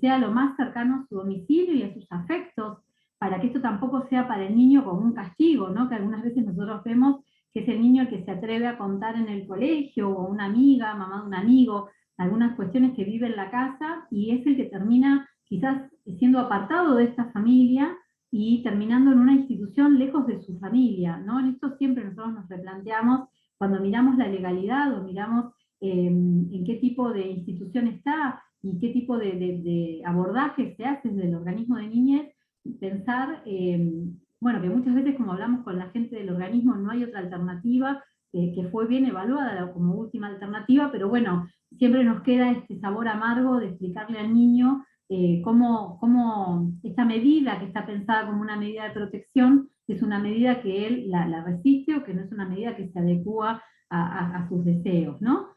sea lo más cercano a su domicilio y a sus afectos, para que esto tampoco sea para el niño como un castigo, ¿no? Que algunas veces nosotros vemos que es el niño el que se atreve a contar en el colegio, o una amiga, mamá de un amigo, algunas cuestiones que vive en la casa, y es el que termina quizás siendo apartado de esta familia y terminando en una institución lejos de su familia, ¿no? En esto siempre nosotros nos replanteamos, cuando miramos la legalidad o miramos en qué tipo de institución está y qué tipo de abordaje se hace desde el organismo de niñez, pensar, bueno, que muchas veces, como hablamos con la gente del organismo, no hay otra alternativa, que fue bien evaluada como última alternativa, pero bueno, siempre nos queda este sabor amargo de explicarle al niño cómo esta medida que está pensada como una medida de protección es una medida que él la resiste o que no es una medida que se adecúa a sus deseos, ¿no?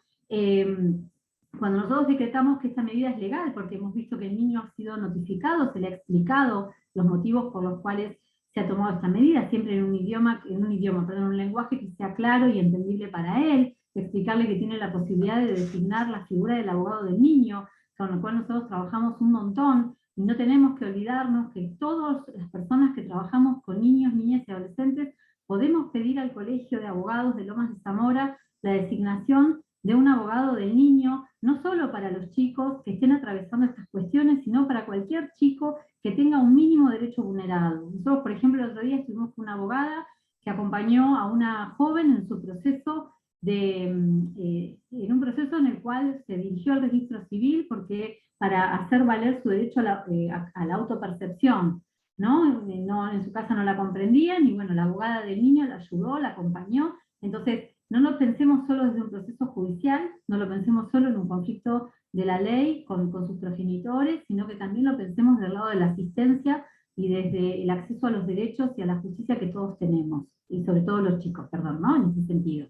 Cuando nosotros decretamos que esta medida es legal, porque hemos visto que el niño ha sido notificado, se le ha explicado los motivos por los cuales se ha tomado esta medida, siempre en un lenguaje que sea claro y entendible para él, explicarle que tiene la posibilidad de designar la figura del abogado del niño, con lo cual nosotros trabajamos un montón, y no tenemos que olvidarnos que todas las personas que trabajamos con niños, niñas y adolescentes, podemos pedir al Colegio de Abogados de Lomas de Zamora la designación de un abogado del niño, no solo para los chicos que estén atravesando estas cuestiones, sino para cualquier chico que tenga un mínimo derecho vulnerado. Nosotros, por ejemplo, el otro día estuvimos con una abogada que acompañó a una joven en su proceso en un proceso en el cual se dirigió al registro civil porque para hacer valer su derecho a la autopercepción, ¿no? En su casa no la comprendían, y bueno, la abogada del niño la ayudó, la acompañó. Entonces, no lo pensemos solo desde un proceso judicial, no lo pensemos solo en un conflicto de la ley con sus progenitores, sino que también lo pensemos del lado de la asistencia y desde el acceso a los derechos y a la justicia que todos tenemos, y sobre todo los chicos, perdón, ¿no? En ese sentido.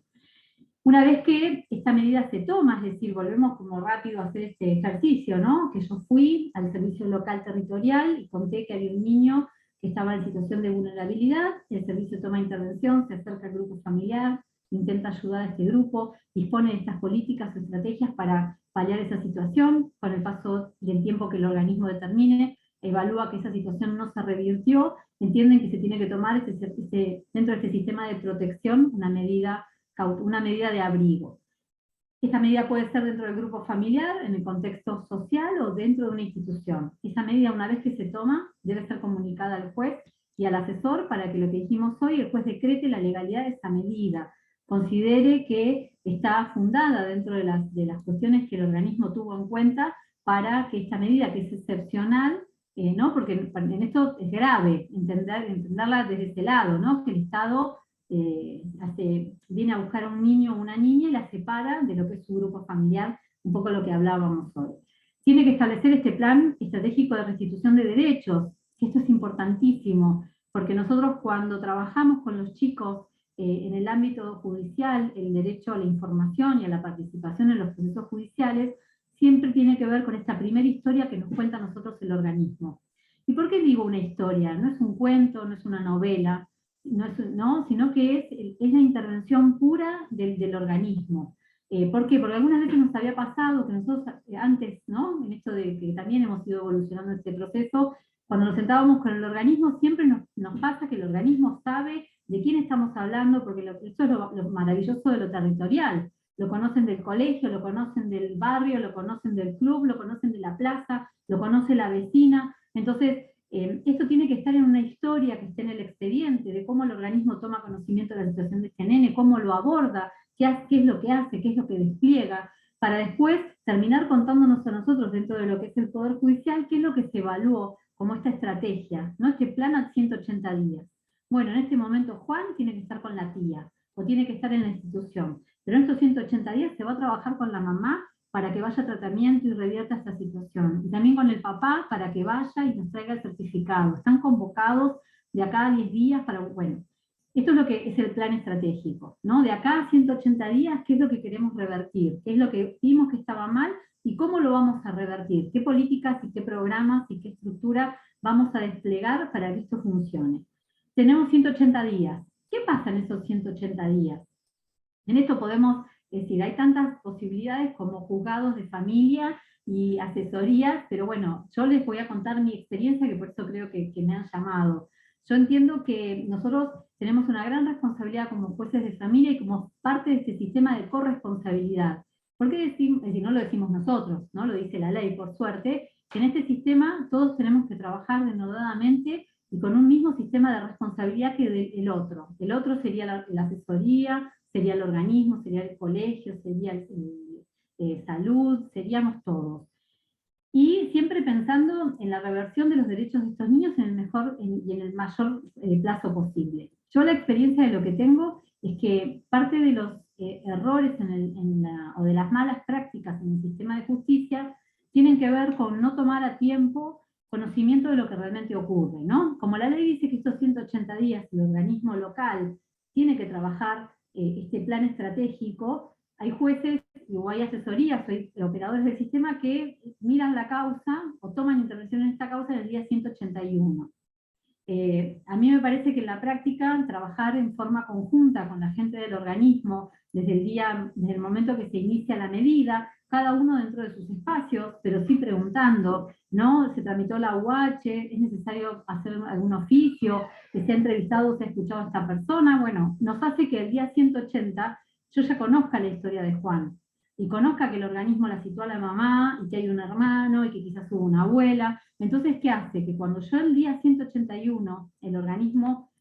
Una vez que esta medida se toma, es decir, volvemos como rápido a hacer este ejercicio, ¿no? Que yo fui al servicio local territorial y conté que había un niño que estaba en situación de vulnerabilidad, el servicio toma intervención, se acerca al grupo familiar, intenta ayudar a este grupo, dispone de estas políticas o estrategias para paliar esa situación, con el paso del tiempo que el organismo determine, evalúa que esa situación no se revirtió, entienden que se tiene que tomar dentro de este sistema de protección una medida de abrigo. Esta medida puede ser dentro del grupo familiar, en el contexto social o dentro de una institución. Esa medida, una vez que se toma, debe ser comunicada al juez y al asesor para que lo que dijimos hoy, el juez decrete la legalidad de esa medida, considere que está fundada dentro de las cuestiones que el organismo tuvo en cuenta para que esta medida, que es excepcional, ¿no? Porque en esto es grave entenderla desde ese lado, ¿no? Que el Estado viene a buscar a un niño o una niña y la separa de lo que es su grupo familiar, un poco lo que hablábamos hoy. Tiene que establecer este plan estratégico de restitución de derechos, que esto es importantísimo, porque nosotros cuando trabajamos con los chicos en el ámbito judicial, el derecho a la información y a la participación en los procesos judiciales, siempre tiene que ver con esta primera historia que nos cuenta a nosotros el organismo. ¿Y por qué digo una historia? No es un cuento, no es una novela, sino que es la intervención pura del organismo. ¿Por qué? Porque algunas veces nos había pasado que nosotros antes, ¿no? En esto de que también hemos ido evolucionando este proceso, cuando nos sentábamos con el organismo, siempre nos pasa que el organismo sabe de quién estamos hablando, porque esto es lo maravilloso de lo territorial. Lo conocen del colegio, lo conocen del barrio, lo conocen del club, lo conocen de la plaza, lo conoce la vecina. Entonces, esto tiene que estar en una historia que esté en el expediente, de cómo el organismo toma conocimiento de la situación de este nene, cómo lo aborda, qué es lo que hace, qué es lo que despliega, para después terminar contándonos a nosotros dentro de lo que es el Poder Judicial, qué es lo que se evaluó como esta estrategia, ¿no? Este plan a 180 días. Bueno, en este momento Juan tiene que estar con la tía, o tiene que estar en la institución, pero en estos 180 días se va a trabajar con la mamá para que vaya a tratamiento y revierta esta situación. Y también con el papá para que vaya y nos traiga el certificado. Están convocados de acá a 10 días para, bueno, esto es lo que es el plan estratégico, ¿no? De acá a 180 días, ¿qué es lo que queremos revertir? ¿Qué es lo que vimos que estaba mal? ¿Y cómo lo vamos a revertir? ¿Qué políticas y qué programas y qué estructura vamos a desplegar para que esto funcione? Tenemos 180 días. ¿Qué pasa en esos 180 días? En esto podemos decir, hay tantas posibilidades como juzgados de familia y asesorías, pero bueno, yo les voy a contar mi experiencia, que por eso creo que me han llamado. Yo entiendo que nosotros tenemos una gran responsabilidad como jueces de familia y como parte de este sistema de corresponsabilidad. ¿Por qué decimos? Es decir, no lo decimos nosotros, ¿no? Lo dice la ley, por suerte, que en este sistema todos tenemos que trabajar denodadamente y con un mismo sistema de responsabilidad que el otro. El otro sería la asesoría, sería el organismo, sería el colegio, sería salud, seríamos todos. Y siempre pensando en la reversión de los derechos de estos niños en el mejor y en el mayor plazo posible. Yo la experiencia de lo que tengo es que parte de los errores o de las malas prácticas en el sistema de justicia tienen que ver con no tomar a tiempo conocimiento de lo que realmente ocurre, ¿no? Como la ley dice que estos 180 días el organismo local tiene que trabajar este plan estratégico, hay jueces o hay asesorías, hay operadores del sistema que miran la causa o toman intervención en esta causa en el día 181. A mí me parece que en la práctica trabajar en forma conjunta con la gente del organismo desde el momento que se inicia la medida, cada uno dentro de sus espacios, pero sí preguntando, ¿no? Se tramitó la UH, es necesario hacer algún oficio, que se ha entrevistado, se ha escuchado a esta persona, bueno, nos hace que el día 180 yo ya conozca la historia de Juan, y conozca que el organismo la situó a la mamá, y que hay un hermano, y que quizás hubo una abuela. Entonces, ¿qué hace? Que cuando yo el día 181, el organismo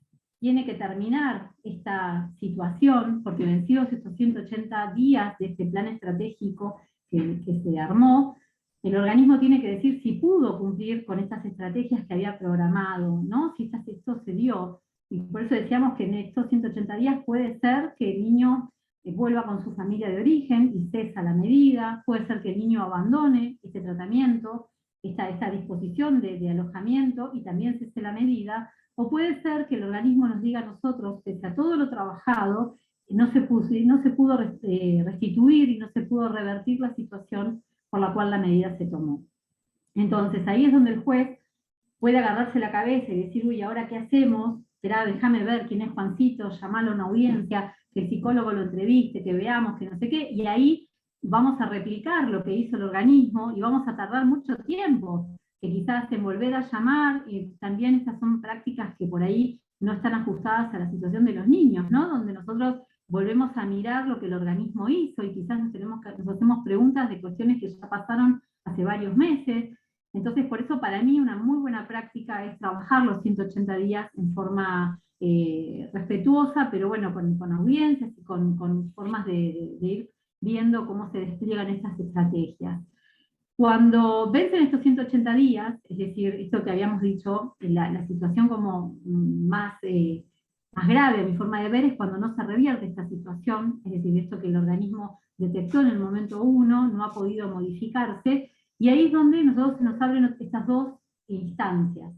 tiene que terminar esta situación, porque vencidos estos 180 días de este plan estratégico que se armó, el organismo tiene que decir si pudo cumplir con estas estrategias que había programado, ¿no? Si esto se dio. Y por eso decíamos que en estos 180 días puede ser que el niño vuelva con su familia de origen y cesa la medida, puede ser que el niño abandone este tratamiento, esta disposición de alojamiento y también cese la medida, o puede ser que el organismo nos diga a nosotros, pese a todo lo trabajado, no se pudo restituir y no se pudo revertir la situación por la cual la medida se tomó. Entonces ahí es donde el juez puede agarrarse la cabeza y decir, uy, ¿ahora qué hacemos? Esperá, déjame ver quién es Juancito, llamarlo a una audiencia, que el psicólogo lo entreviste, que veamos, que no sé qué, y ahí vamos a replicar lo que hizo el organismo y vamos a tardar mucho tiempo, que quizás en volver a llamar, y también estas son prácticas que por ahí no están ajustadas a la situación de los niños, ¿no? Donde nosotros volvemos a mirar lo que el organismo hizo y quizás nos hacemos preguntas de cuestiones que ya pasaron hace varios meses. Entonces, por eso para mí una muy buena práctica es trabajar los 180 días en forma respetuosa, pero bueno, con audiencias y con formas de ir viendo cómo se despliegan estas estrategias. Cuando vencen estos 180 días, es decir, esto que habíamos dicho, la situación como más grave, a mi forma de ver, es cuando no se revierte esta situación, es decir, esto que el organismo detectó en el momento 1, no ha podido modificarse, y ahí es donde nosotros se nos abren estas dos instancias.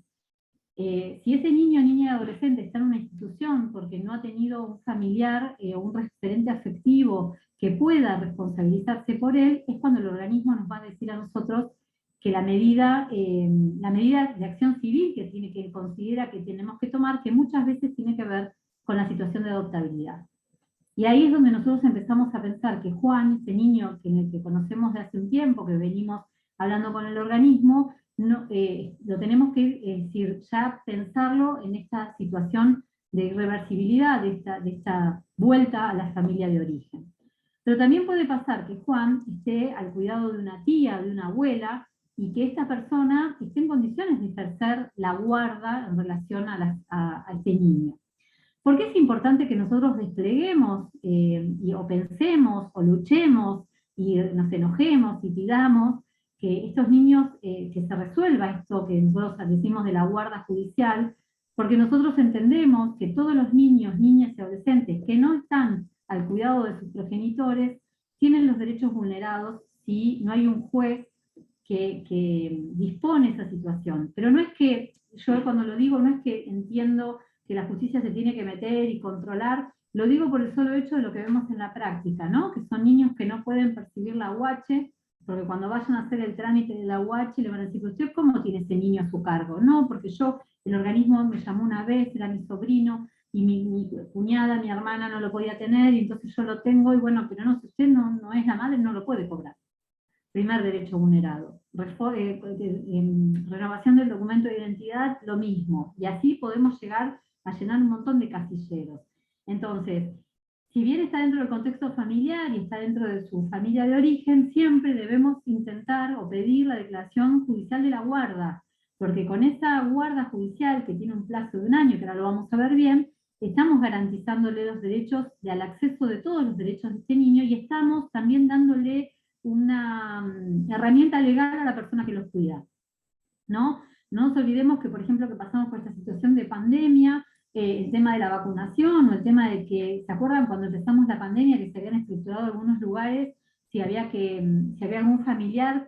Si ese niño, niña y adolescente está en una institución porque no ha tenido un familiar o un referente afectivo que pueda responsabilizarse por él, es cuando el organismo nos va a decir a nosotros que la medida de acción civil que considera que tenemos que tomar, que muchas veces tiene que ver con la situación de adoptabilidad. Y ahí es donde nosotros empezamos a pensar que Juan, este niño que conocemos de hace un tiempo, que venimos hablando con el organismo, lo tenemos que decir, ya pensarlo en esta situación de irreversibilidad, de esta vuelta a la familia de origen. Pero también puede pasar que Juan esté al cuidado de una tía, de una abuela, y que esta persona esté en condiciones de ejercer la guarda en relación a este niño. ¿Por qué es importante que nosotros despleguemos o pensemos o luchemos y nos enojemos y pidamos que estos niños, que se resuelva esto que nosotros decimos de la guarda judicial? Porque nosotros entendemos que todos los niños, niñas y adolescentes que no están al cuidado de sus progenitores tienen los derechos vulnerados si no hay un juez que dispone esa situación. Pero no es que, yo cuando lo digo, no es que entiendo que la justicia se tiene que meter y controlar, lo digo por el solo hecho de lo que vemos en la práctica, ¿no? Que son niños que no pueden percibir la UH, porque cuando vayan a hacer el trámite de la UH le van a decir, ¿usted cómo tiene ese niño a su cargo? No, porque el organismo me llamó una vez, era mi sobrino, y mi cuñada, mi hermana no lo podía tener, y entonces yo lo tengo, y bueno, pero no, si usted no es la madre, no lo puede cobrar. Primer derecho vulnerado. Renovación del documento de identidad, lo mismo. Y así podemos llegar a llenar un montón de casilleros. Entonces, si bien está dentro del contexto familiar y está dentro de su familia de origen, siempre debemos intentar o pedir la declaración judicial de la guarda, porque con esa guarda judicial, que tiene un plazo de 1 año, que ahora lo vamos a ver bien, estamos garantizándole los derechos al acceso de todos los derechos de este niño, y estamos también dándole una herramienta legal a la persona que los cuida, ¿no? No nos olvidemos que, por ejemplo, que pasamos por esta situación de pandemia, el tema de la vacunación, o el tema de que, ¿se acuerdan cuando empezamos la pandemia que se habían estructurado algunos lugares si había algún familiar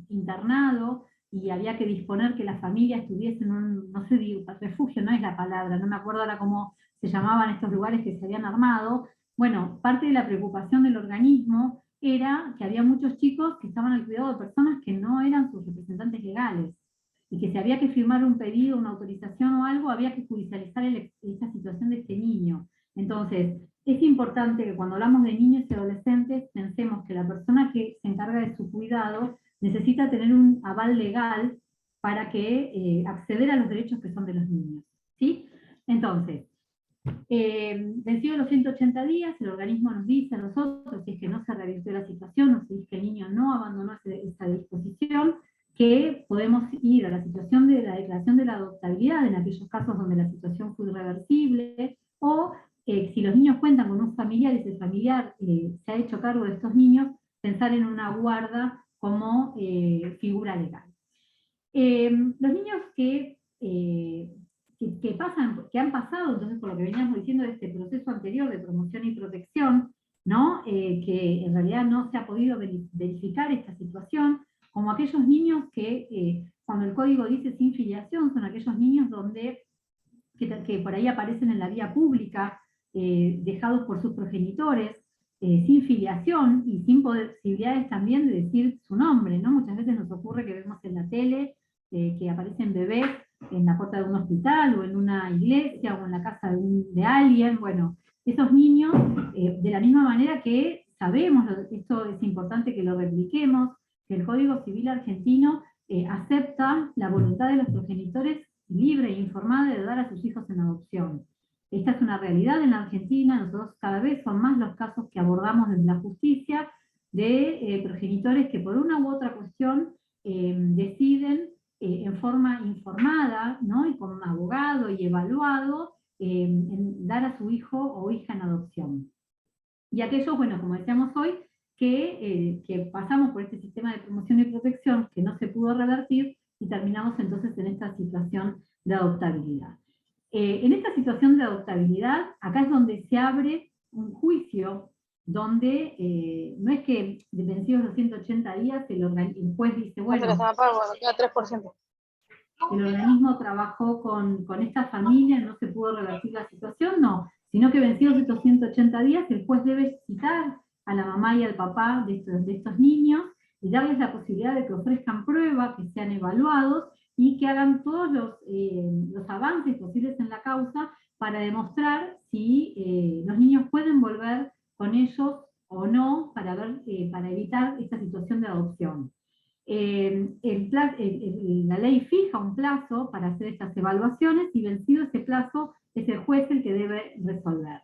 internado y había que disponer que la familia estuviese en un, no sé, digo, refugio no es la palabra, no me acuerdo ahora cómo se llamaban estos lugares que se habían armado. Bueno, parte de la preocupación del organismo era que había muchos chicos que estaban al cuidado de personas que no eran sus representantes legales, y que si había que firmar un pedido, una autorización o algo, había que judicializar esa situación de este niño. Entonces, es importante que cuando hablamos de niños y adolescentes, pensemos que la persona que se encarga de su cuidado necesita tener un aval legal para que acceder a los derechos que son de los niños, ¿sí? Entonces, vencidos los 180 días, el organismo nos dice a nosotros, si es que no se revirtió la situación, o si es que el niño no abandonó esa disposición, que podemos ir a la situación de la declaración de la adoptabilidad en aquellos casos donde la situación fue irreversible, o si los niños cuentan con un familiar y ese familiar se ha hecho cargo de estos niños, pensar en una guarda como figura legal. Los niños que han pasado, entonces por lo que veníamos diciendo de este proceso anterior de promoción y protección, ¿no? Que en realidad no se ha podido verificar esta situación, como aquellos niños que, cuando el código dice sin filiación, son aquellos niños que por ahí aparecen en la vía pública, dejados por sus progenitores, sin filiación y sin posibilidades también de decir su nombre, ¿no? Muchas veces nos ocurre que vemos en la tele que aparecen bebés en la puerta de un hospital o en una iglesia o en la casa de alguien. Bueno, esos niños, de la misma manera que sabemos, esto es importante que lo repliquemos, que el Código Civil argentino acepta la voluntad de los progenitores libre e informada de dar a sus hijos en adopción. Esta es una realidad en la Argentina. Nosotros cada vez son más los casos que abordamos desde la justicia de progenitores que por una u otra cuestión deciden en forma informada, ¿no? Y con un abogado y evaluado, dar a su hijo o hija en adopción. Y aquellos, bueno, como decíamos hoy, que pasamos por este sistema de promoción y protección que no se pudo revertir y terminamos entonces en esta situación de adoptabilidad. En esta situación de adoptabilidad, acá es donde se abre un juicio, donde no es que de vencidos los 180 días el juez dice, bueno, el organismo trabajó con esta familia, no se pudo revertir la situación, no, sino que vencidos estos 180 días, el juez debe citar a la mamá y al papá de estos niños y darles la posibilidad de que ofrezcan pruebas, que sean evaluados y que hagan todos los avances posibles en la causa para demostrar si los niños pueden volver con ellos o no para evitar esta situación de adopción. La ley fija un plazo para hacer estas evaluaciones y vencido ese plazo es el juez el que debe resolver.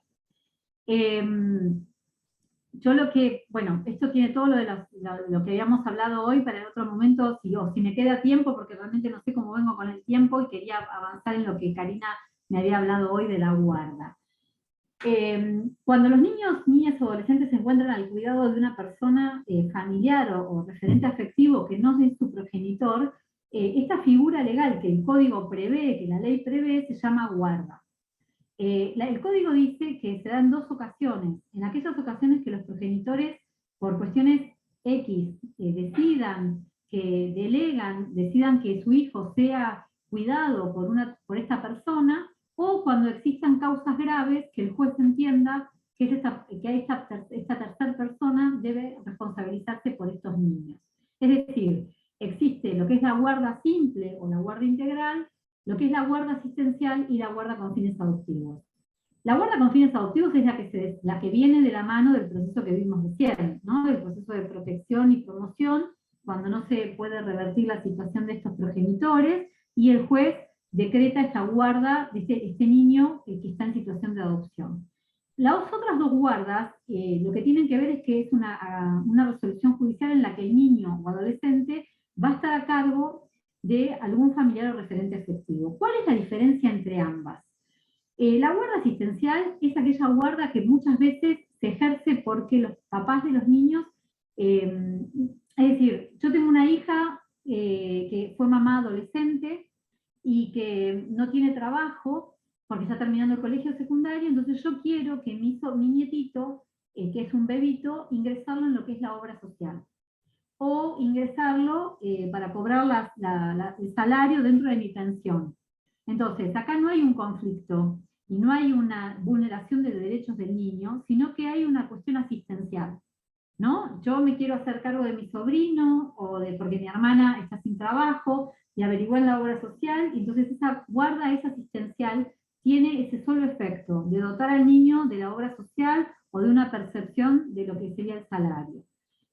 Bueno, esto tiene todo lo que habíamos hablado hoy para en otro momento, si me queda tiempo, porque realmente no sé cómo vengo con el tiempo y quería avanzar en lo que Karina me había hablado hoy de la guarda. Cuando los niños, niñas o adolescentes se encuentran al cuidado de una persona familiar o referente afectivo que no es su progenitor, esta figura legal que el código prevé, que la ley prevé, se llama guarda. El código dice que se da en dos ocasiones. En aquellas ocasiones que los progenitores, por cuestiones X, decidan que su hijo sea cuidado por esta persona, o cuando existan causas graves que el juez entienda que esta tercera persona debe responsabilizarse por estos niños. Es decir, existe lo que es la guarda simple o la guarda integral, lo que es la guarda asistencial y la guarda con fines adoptivos. La guarda con fines adoptivos es la que viene de la mano del proceso que vimos recién, ¿no? El proceso de protección y promoción, cuando no se puede revertir la situación de estos progenitores, y el juez decreta esta guarda de este niño que está en situación de adopción. Las otras dos guardas, lo que tienen que ver es que es una resolución judicial en la que el niño o adolescente va a estar a cargo de algún familiar o referente afectivo. ¿Cuál es la diferencia entre ambas? La guarda asistencial es aquella guarda que muchas veces se ejerce porque los papás de los niños, es decir, yo tengo una hija que fue mamá adolescente y que no tiene trabajo porque está terminando el colegio secundario, entonces yo quiero que mi nietito que es un bebito, ingresarlo en lo que es la obra social. O ingresarlo para cobrar el salario dentro de mi pensión. Entonces, acá no hay un conflicto y no hay una vulneración de derechos del niño, sino que hay una cuestión asistencial, ¿no? Yo me quiero hacer cargo de mi sobrino, porque mi hermana está sin trabajo, y averiguar en la obra social, y entonces esa guarda esa asistencial tiene ese solo efecto, de dotar al niño de la obra social o de una percepción de lo que sería el salario.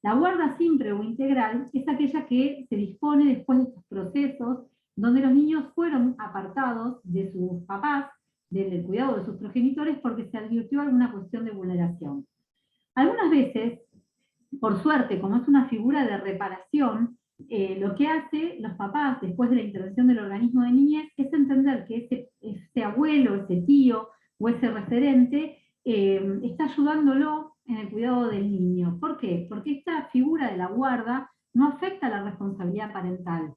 La guarda simple o integral es aquella que se dispone después de estos procesos, donde los niños fueron apartados de sus papás, del cuidado de sus progenitores, porque se advirtió alguna cuestión de vulneración. Algunas veces, por suerte, como es una figura de reparación, lo que hace los papás, después de la intervención del organismo de niñez, es entender que ese abuelo, ese tío o ese referente está ayudándolo en el cuidado del niño. ¿Por qué? Porque esta figura de la guarda no afecta a la responsabilidad parental.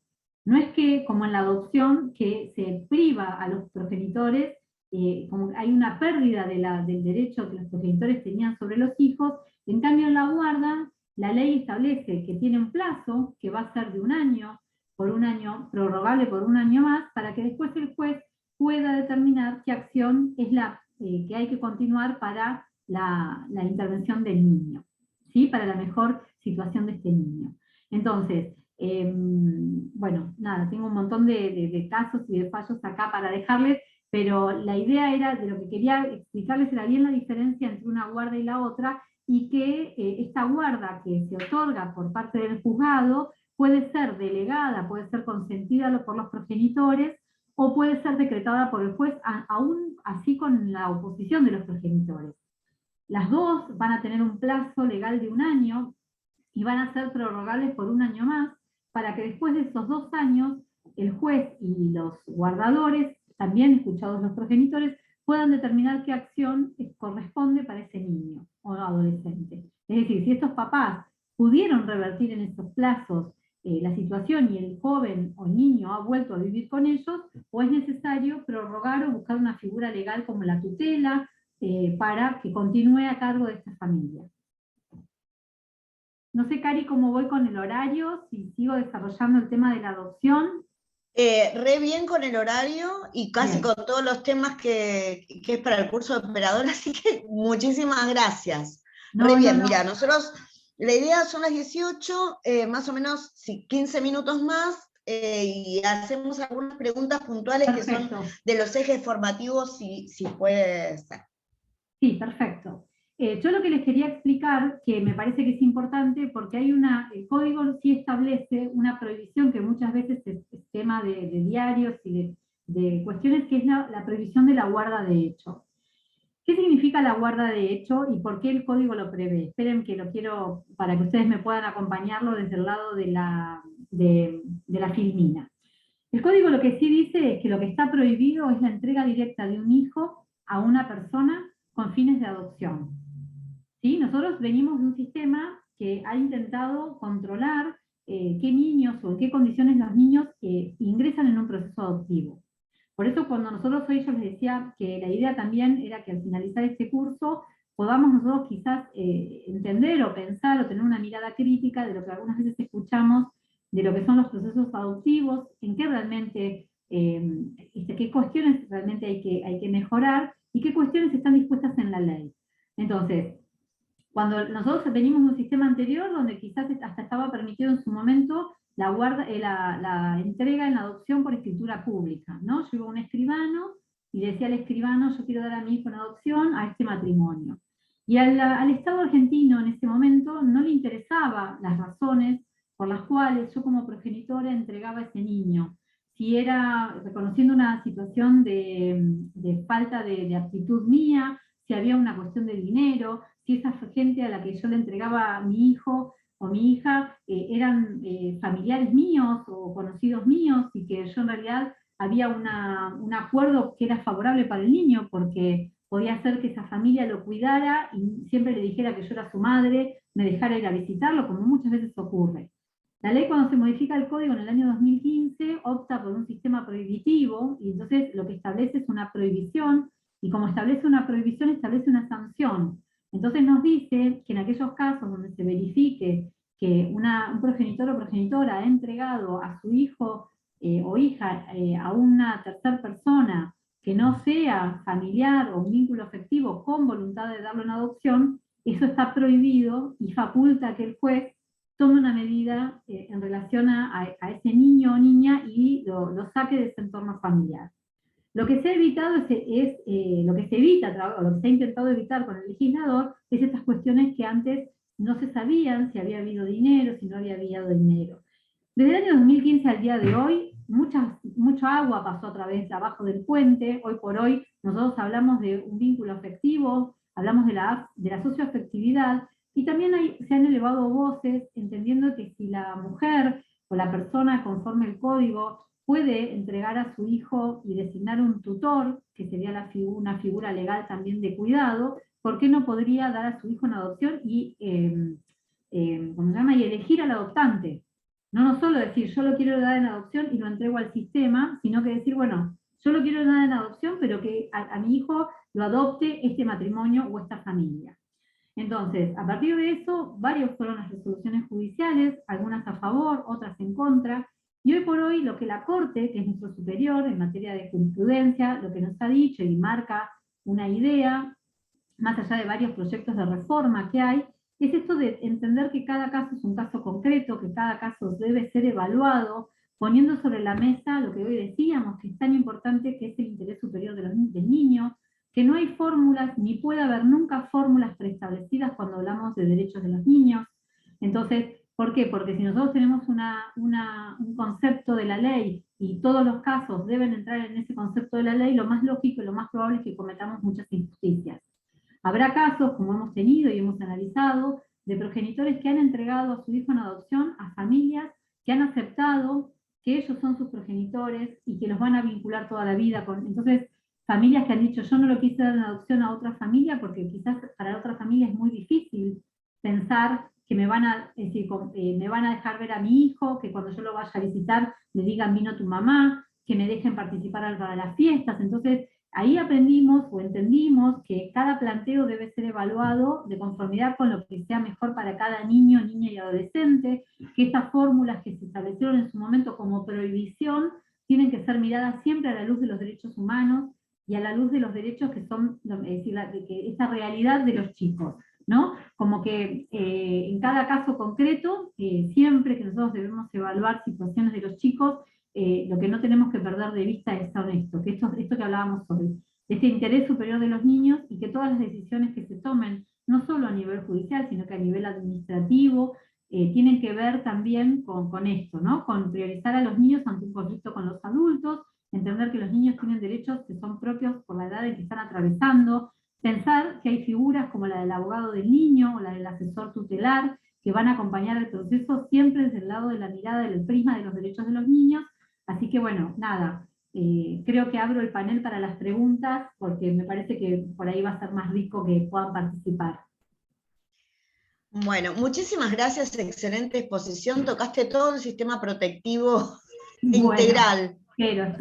No es que, como en la adopción, que se priva a los progenitores, como hay una pérdida del derecho que los progenitores tenían sobre los hijos. En cambio, en la guarda, la ley establece que tiene un plazo, que va a ser de 1 año, por 1 año, prorrogable por 1 año más, para que después el juez pueda determinar qué acción es la que hay que continuar para la intervención del niño, ¿sí? Para la mejor situación de este niño. Entonces, bueno, nada, tengo un montón de casos y de fallos acá para dejarles, pero la idea era, de lo que quería explicarles era bien la diferencia entre una guarda y la otra, y que esta guarda que se otorga por parte del juzgado puede ser delegada, puede ser consentida por los progenitores, o puede ser decretada por el juez, aún así con la oposición de los progenitores. Las dos van a tener un plazo legal de 1 año, y van a ser prorrogables por 1 año más, para que después de esos 2 años, el juez y los guardadores, también escuchados los progenitores, puedan determinar qué acción corresponde para ese niño o adolescente. Es decir, si estos papás pudieron revertir en estos plazos la situación y el joven o niño ha vuelto a vivir con ellos, o es necesario prorrogar o buscar una figura legal como la tutela para que continúe a cargo de esta familia. No sé, Cari, cómo voy con el horario, si sigo desarrollando el tema de la adopción. Re bien con el horario y casi Bien. con todos los temas que es para el curso de operador, así que muchísimas gracias. Re bien, mira, nosotros, la idea son las 18, más o menos 15 minutos más, y hacemos algunas preguntas puntuales. Perfecto. Que son de los ejes formativos, si puede ser. Sí, perfecto. Yo lo que les quería explicar, que me parece que es importante, porque hay el código sí establece una prohibición que muchas veces es tema de diarios y de cuestiones, que es la prohibición de la guarda de hecho. ¿Qué significa la guarda de hecho y por qué el código lo prevé? Esperen que lo quiero, para que ustedes me puedan acompañarlo desde el lado de la filmina. El código lo que sí dice es que lo que está prohibido es la entrega directa de un hijo a una persona con fines de adopción. ¿Sí? Nosotros venimos de un sistema que ha intentado controlar qué niños o en qué condiciones los niños ingresan en un proceso adoptivo. Por eso cuando nosotros hoy yo les decía que la idea también era que al finalizar este curso podamos nosotros quizás entender o pensar o tener una mirada crítica de lo que algunas veces escuchamos, de lo que son los procesos adoptivos, en qué realmente, qué cuestiones realmente hay que mejorar y qué cuestiones están dispuestas en la ley. Entonces, cuando nosotros venimos de un sistema anterior donde quizás hasta estaba permitido en su momento la entrega en la adopción por escritura pública, ¿no? Yo iba a un escribano y decía al escribano, yo quiero dar a mi hijo en adopción a este matrimonio. Y al Estado argentino en ese momento no le interesaba las razones por las cuales yo como progenitora entregaba a ese niño. Si era reconociendo una situación de falta de aptitud mía, si había una cuestión de dinero, si esa gente a la que yo le entregaba a mi hijo o mi hija eran familiares míos o conocidos míos, y que yo en realidad había un acuerdo que era favorable para el niño, porque podía ser que esa familia lo cuidara y siempre le dijera que yo era su madre, me dejara ir a visitarlo, como muchas veces ocurre. La ley, cuando se modifica el código en el año 2015, opta por un sistema prohibitivo, y entonces lo que establece es una prohibición, y como establece una prohibición, establece una sanción. Entonces, Entonces nos dice que en aquellos casos donde se verifique que un progenitor o progenitora ha entregado a su hijo o hija a una tercera persona que no sea familiar o un vínculo afectivo con voluntad de darlo en adopción, eso está prohibido y faculta que el juez tome una medida en relación a ese niño o niña y lo saque de ese entorno familiar. Lo que se ha evitado lo que se evita, o lo que se ha intentado evitar con el legislador, es estas cuestiones que antes no se sabían si había habido dinero, si no había habido dinero. Desde el año 2015 al día de hoy, mucha agua pasó a través de abajo del puente. Hoy por hoy nosotros hablamos de un vínculo afectivo, hablamos de la socioafectividad, y también se han elevado voces entendiendo que si la mujer o la persona conforme el código puede entregar a su hijo y designar un tutor, que sería una figura legal también de cuidado, ¿por qué no podría dar a su hijo en adopción y elegir al adoptante? No solo decir, yo lo quiero dar en adopción y lo entrego al sistema, sino que decir, bueno, yo lo quiero dar en adopción, pero que a mi hijo lo adopte este matrimonio o esta familia. Entonces, a partir de eso, varias fueron las resoluciones judiciales, algunas a favor, otras en contra, y hoy por hoy lo que la Corte, que es nuestro superior en materia de jurisprudencia, lo que nos ha dicho y marca una idea, más allá de varios proyectos de reforma que hay, es esto de entender que cada caso es un caso concreto, que cada caso debe ser evaluado, poniendo sobre la mesa lo que hoy decíamos, que es tan importante, que es el interés superior del niño, que no hay fórmulas, ni puede haber nunca fórmulas preestablecidas cuando hablamos de derechos de los niños. Entonces, ¿por qué? Porque si nosotros tenemos un concepto de la ley y todos los casos deben entrar en ese concepto de la ley, lo más lógico y lo más probable es que cometamos muchas injusticias. Habrá casos, como hemos tenido y hemos analizado, de progenitores que han entregado a su hijo en adopción a familias que han aceptado que ellos son sus progenitores y que los van a vincular toda la vida con... Entonces, familias que han dicho, yo no lo quise dar en adopción a otra familia porque quizás para la otra familia es muy difícil pensar que me van a dejar ver a mi hijo, que cuando yo lo vaya a visitar le digan vino tu mamá, que me dejen participar para las fiestas. Entonces, ahí aprendimos o entendimos que cada planteo debe ser evaluado de conformidad con lo que sea mejor para cada niño, niña y adolescente, que estas fórmulas que se establecieron en su momento como prohibición tienen que ser miradas siempre a la luz de los derechos humanos y a la luz de los derechos que son, es decir, de esa realidad de los chicos, ¿no? Como que en cada caso concreto, siempre que nosotros debemos evaluar situaciones de los chicos, lo que no tenemos que perder de vista es honesto, que esto que hablábamos hoy, este interés superior de los niños y que todas las decisiones que se tomen, no solo a nivel judicial, sino que a nivel administrativo, tienen que ver también con esto, ¿no? Con priorizar a los niños ante un conflicto con los adultos, entender que los niños tienen derechos que son propios por la edad en que están atravesando, pensar que hay figuras como la del abogado del niño o la del asesor tutelar que van a acompañar el proceso siempre desde el lado de la mirada del prisma de los derechos de los niños. Así que bueno, nada, creo que abro el panel para las preguntas porque me parece que por ahí va a ser más rico que puedan participar. Bueno, muchísimas gracias, excelente exposición, tocaste todo el sistema protectivo integral. Espero.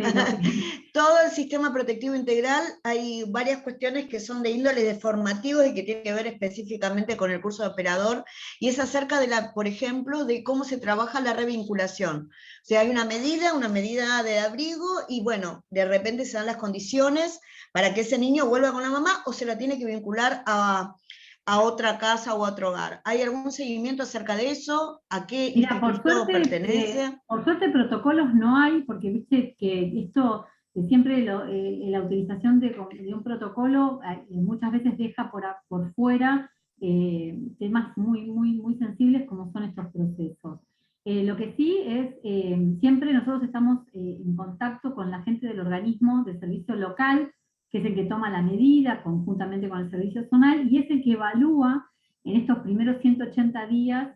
Todo el sistema protectivo integral, hay varias cuestiones que son de índole deformativo y que tienen que ver específicamente con el curso de operador, y es acerca de por ejemplo, de cómo se trabaja la revinculación. O sea, hay una medida de abrigo, y bueno, de repente se dan las condiciones para que ese niño vuelva con la mamá, o se la tiene que vincular a otra casa o a otro hogar. ¿Hay algún seguimiento acerca de eso? ¿A qué instituto pertenece? Por suerte protocolos no hay, porque viste que esto, siempre la utilización de un protocolo muchas veces deja por fuera temas muy sensibles como son estos procesos. Lo que sí es, siempre nosotros estamos en contacto con la gente del organismo de servicio local, que es el que toma la medida conjuntamente con el servicio zonal, y es el que evalúa en estos primeros 180 días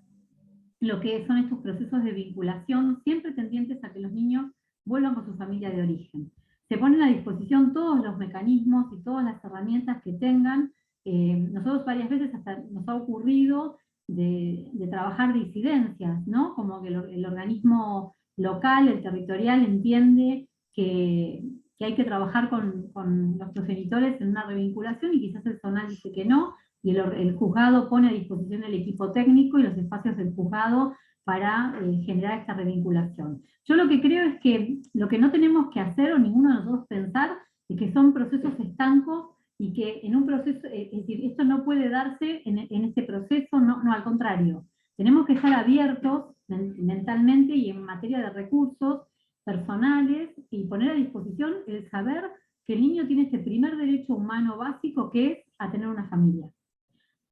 lo que son estos procesos de vinculación, siempre tendientes a que los niños vuelvan con su familia de origen. Se ponen a disposición todos los mecanismos y todas las herramientas que tengan. Nosotros varias veces hasta nos ha ocurrido de trabajar disidencias, ¿no? Como que el organismo local, el territorial, entiende que hay que trabajar con los progenitores en una revinculación y quizás el zonal dice que no, y el juzgado pone a disposición el equipo técnico y los espacios del juzgado para generar esta revinculación. Yo lo que creo es que lo que no tenemos que hacer, o ninguno de nosotros pensar, es que son procesos estancos y que en un proceso, es decir, esto no puede darse en este proceso, no, al contrario. Tenemos que estar abiertos mentalmente y en materia de recursos personales y poner a disposición el saber que el niño tiene este primer derecho humano básico, que es a tener una familia.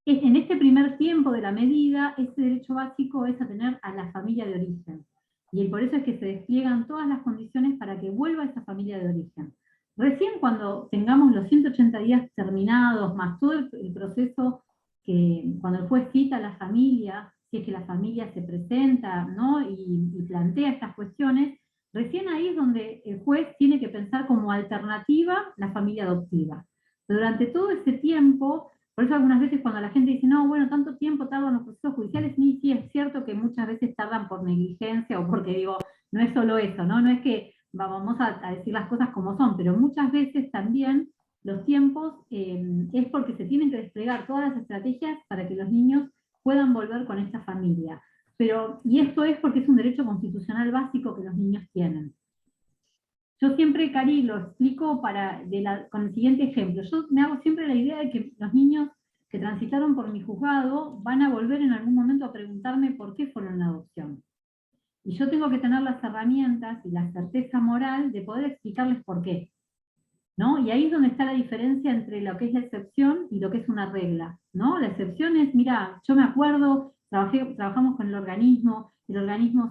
En este primer tiempo de la medida, ese derecho básico es a tener a la familia de origen. Y por eso es que se despliegan todas las condiciones para que vuelva esa familia de origen. Recién cuando tengamos los 180 días terminados, más todo el proceso, que cuando el juez cita a la familia, si es que la familia se presenta, ¿no? y plantea estas cuestiones, recién ahí es donde el juez tiene que pensar como alternativa la familia adoptiva. Durante todo ese tiempo, por eso algunas veces cuando la gente dice, no, bueno, tanto tiempo tardan los procesos judiciales, sí es cierto que muchas veces tardan por negligencia o porque digo, no es solo eso, no es que vamos a decir las cosas como son, pero muchas veces también los tiempos es porque se tienen que desplegar todas las estrategias para que los niños puedan volver con esta familia. Y esto es porque es un derecho constitucional básico que los niños tienen. Yo siempre, Cari, lo explico con el siguiente ejemplo. Yo me hago siempre la idea de que los niños que transitaron por mi juzgado van a volver en algún momento a preguntarme por qué fueron en adopción. Y yo tengo que tener las herramientas y la certeza moral de poder explicarles por qué, ¿no? Y ahí es donde está la diferencia entre lo que es la excepción y lo que es una regla, ¿no? La excepción es, mira, yo me acuerdo, trabajamos con el organismo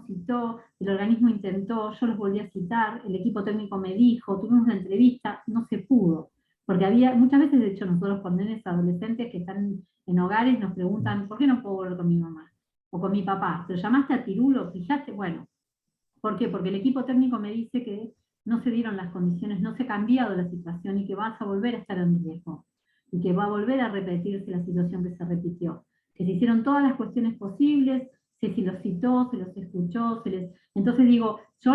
citó, el organismo intentó, yo los volví a citar, el equipo técnico me dijo, tuvimos una entrevista, no se pudo. Porque muchas veces, de hecho, nosotros con nenes adolescentes que están en hogares nos preguntan, ¿por qué no puedo volver con mi mamá? O con mi papá, ¿pero llamaste a Tirulo? ¿Fijaste? Bueno, ¿por qué? Porque el equipo técnico me dice que no se dieron las condiciones, no se ha cambiado la situación y que vas a volver a estar en riesgo. Y que va a volver a repetirse la situación que se repitió. Que se hicieron todas las cuestiones posibles, si los citó, se los escuchó, Entonces digo, yo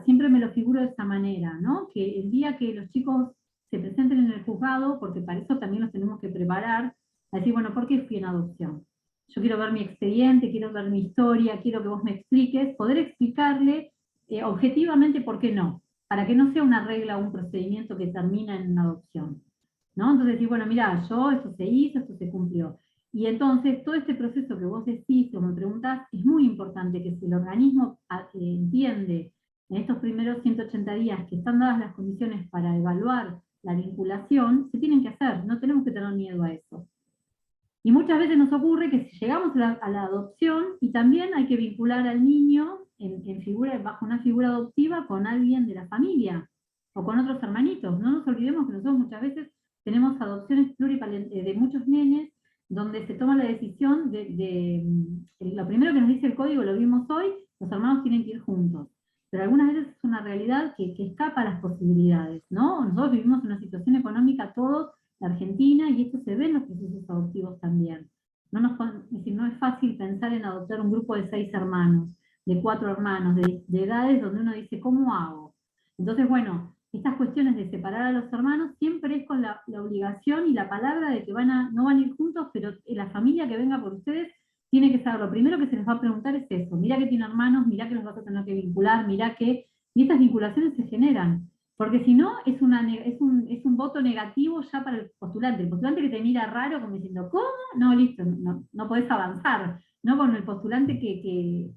siempre me lo figuro de esta manera, ¿no? Que el día que los chicos se presenten en el juzgado, porque para eso también los tenemos que preparar, a decir, bueno, ¿por qué fui en adopción? Yo quiero ver mi expediente, quiero ver mi historia, quiero que vos me expliques, poder explicarle objetivamente por qué no, para que no sea una regla o un procedimiento que termina en una adopción, ¿no? Entonces decir, bueno, mira, esto se hizo, esto se cumplió. Y entonces todo este proceso que vos decís o me preguntás, es muy importante que si el organismo entiende en estos primeros 180 días que están dadas las condiciones para evaluar la vinculación, se tienen que hacer, no tenemos que tener miedo a eso. Y muchas veces nos ocurre que si llegamos a la adopción, y también hay que vincular al niño bajo una figura adoptiva con alguien de la familia, o con otros hermanitos. No nos olvidemos que nosotros muchas veces tenemos adopciones de muchos nenes, donde se toma la decisión lo primero que nos dice el código, lo vimos hoy, los hermanos tienen que ir juntos. Pero algunas veces es una realidad que escapa a las posibilidades, ¿no? Nosotros vivimos una situación económica todos, la Argentina, y esto se ve en los procesos adoptivos también. No es fácil pensar en adoptar un grupo de 6 hermanos, de 4 hermanos, de edades donde uno dice, ¿cómo hago? Entonces, bueno, estas cuestiones de separar a los hermanos siempre es con la obligación y la palabra de que no van a ir juntos, pero la familia que venga por ustedes tiene que saber, lo primero que se les va a preguntar es eso, mirá que tiene hermanos, mirá que los vas a tener que vincular, y estas vinculaciones se generan, porque si no, es un voto negativo ya para el postulante que te mira raro como diciendo, ¿cómo? No, listo, no podés avanzar, ¿no? Con el postulante que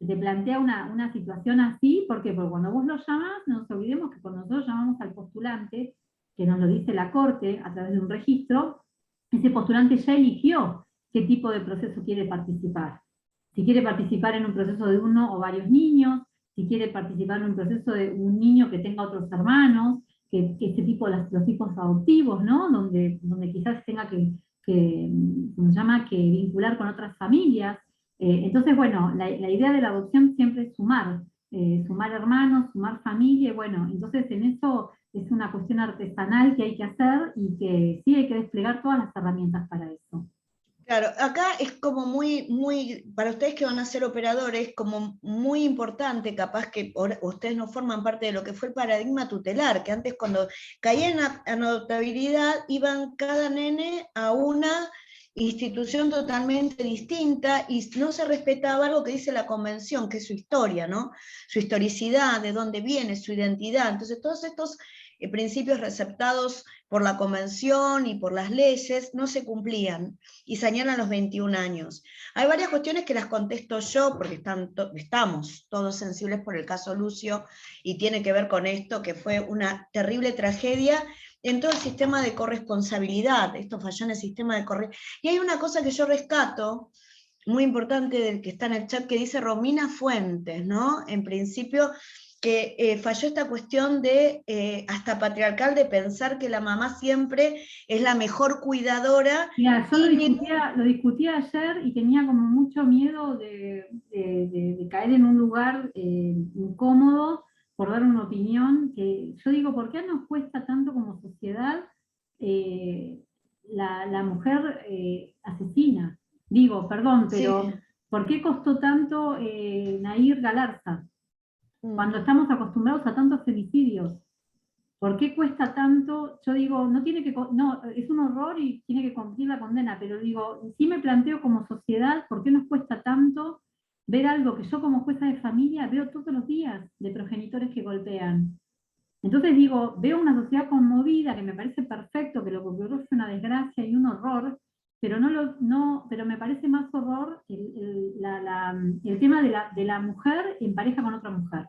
te plantea una situación así, ¿por qué? Porque cuando vos lo llamás, no nos olvidemos que cuando nosotros llamamos al postulante, que nos lo dice la Corte a través de un registro, ese postulante ya eligió qué tipo de proceso quiere participar. Si quiere participar en un proceso de uno o varios niños, si quiere participar en un proceso de un niño que tenga otros hermanos, que este tipo, los tipos adoptivos, ¿no? Donde quizás tenga que vincular con otras familias. Entonces, bueno, la idea de la adopción siempre es sumar hermanos, sumar familia, y bueno, entonces en eso es una cuestión artesanal que hay que hacer y que sí hay que desplegar todas las herramientas para eso. Claro, acá es como muy, para ustedes que van a ser operadores, como muy importante, capaz que ustedes no forman parte de lo que fue el paradigma tutelar, que antes cuando caían en adoptabilidad, iban cada nene a una institución totalmente distinta y no se respetaba algo que dice la convención, que es su historia, ¿no? Su historicidad, de dónde viene, su identidad. Entonces todos estos principios receptados por la convención y por las leyes no se cumplían y señalan los 21 años. Hay varias cuestiones que las contesto yo, porque estamos todos sensibles por el caso Lucio y tiene que ver con esto, que fue una terrible tragedia en todo el sistema de corresponsabilidad. Esto falló en el sistema de corresponsabilidad. Y hay una cosa que yo rescato, muy importante, del que está en el chat, que dice Romina Fuentes, ¿no? En principio, que falló esta cuestión de, hasta patriarcal, de pensar que la mamá siempre es la mejor cuidadora. Mira, yo lo discutía ayer y tenía como mucho miedo de caer en un lugar incómodo por dar una opinión, que yo digo, ¿por qué nos cuesta tanto como sociedad la mujer asesina? Digo, perdón, pero Sí. ¿por qué costó tanto Nahir Galarza? Cuando estamos acostumbrados a tantos femicidios. ¿Por qué cuesta tanto? Yo digo, no, es un horror y tiene que cumplir la condena, pero digo, sí me planteo como sociedad, ¿por qué nos cuesta tanto ver algo que yo como jueza de familia veo todos los días de progenitores que golpean? Entonces digo, veo una sociedad conmovida, que me parece perfecto, que lo que ocurrió fue una desgracia y un horror, pero pero me parece más horror el tema de la mujer en pareja con otra mujer.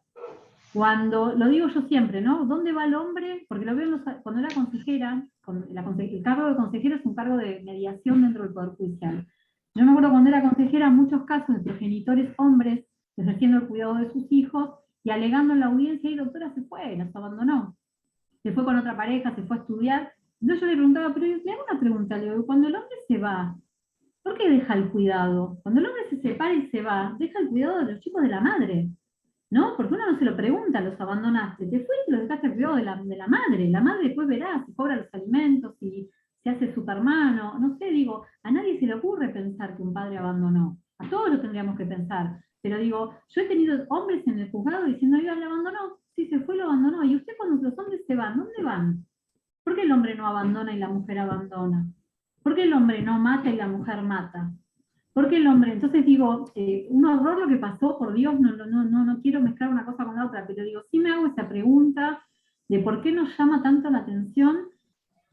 Cuando, lo digo yo siempre, ¿no? ¿Dónde va el hombre? Porque lo veo cuando era consejera, el cargo de consejera es un cargo de mediación dentro del Poder Judicial. Yo me acuerdo cuando era consejera, muchos casos de progenitores hombres ejerciendo el cuidado de sus hijos y alegando en la audiencia, y doctora se fue, nos abandonó. Se fue con otra pareja, se fue a estudiar. Entonces yo le preguntaba, pero le hago una pregunta, le digo, cuando el hombre se va, ¿por qué deja el cuidado? Cuando el hombre se separa y se va, deja el cuidado de los chicos de la madre. ¿No? Porque uno no se lo pregunta, los abandonaste, te fuiste y los dejaste al cuidado de la madre. La madre después verá si cobra los alimentos, si se hace supermano, no sé, digo, a nadie se le ocurre pensar que un padre abandonó. A todos lo tendríamos que pensar. Pero digo, yo he tenido hombres en el juzgado diciendo, oiga, ¿le abandonó? Sí, se fue, lo abandonó. ¿Y usted cuando los hombres se van, dónde van? ¿Por qué el hombre no abandona y la mujer abandona? ¿Por qué el hombre no mata y la mujer mata? Porque el hombre, entonces digo, un horror lo que pasó, por Dios, no quiero mezclar una cosa con la otra, pero digo, sí me hago esa pregunta de por qué nos llama tanto la atención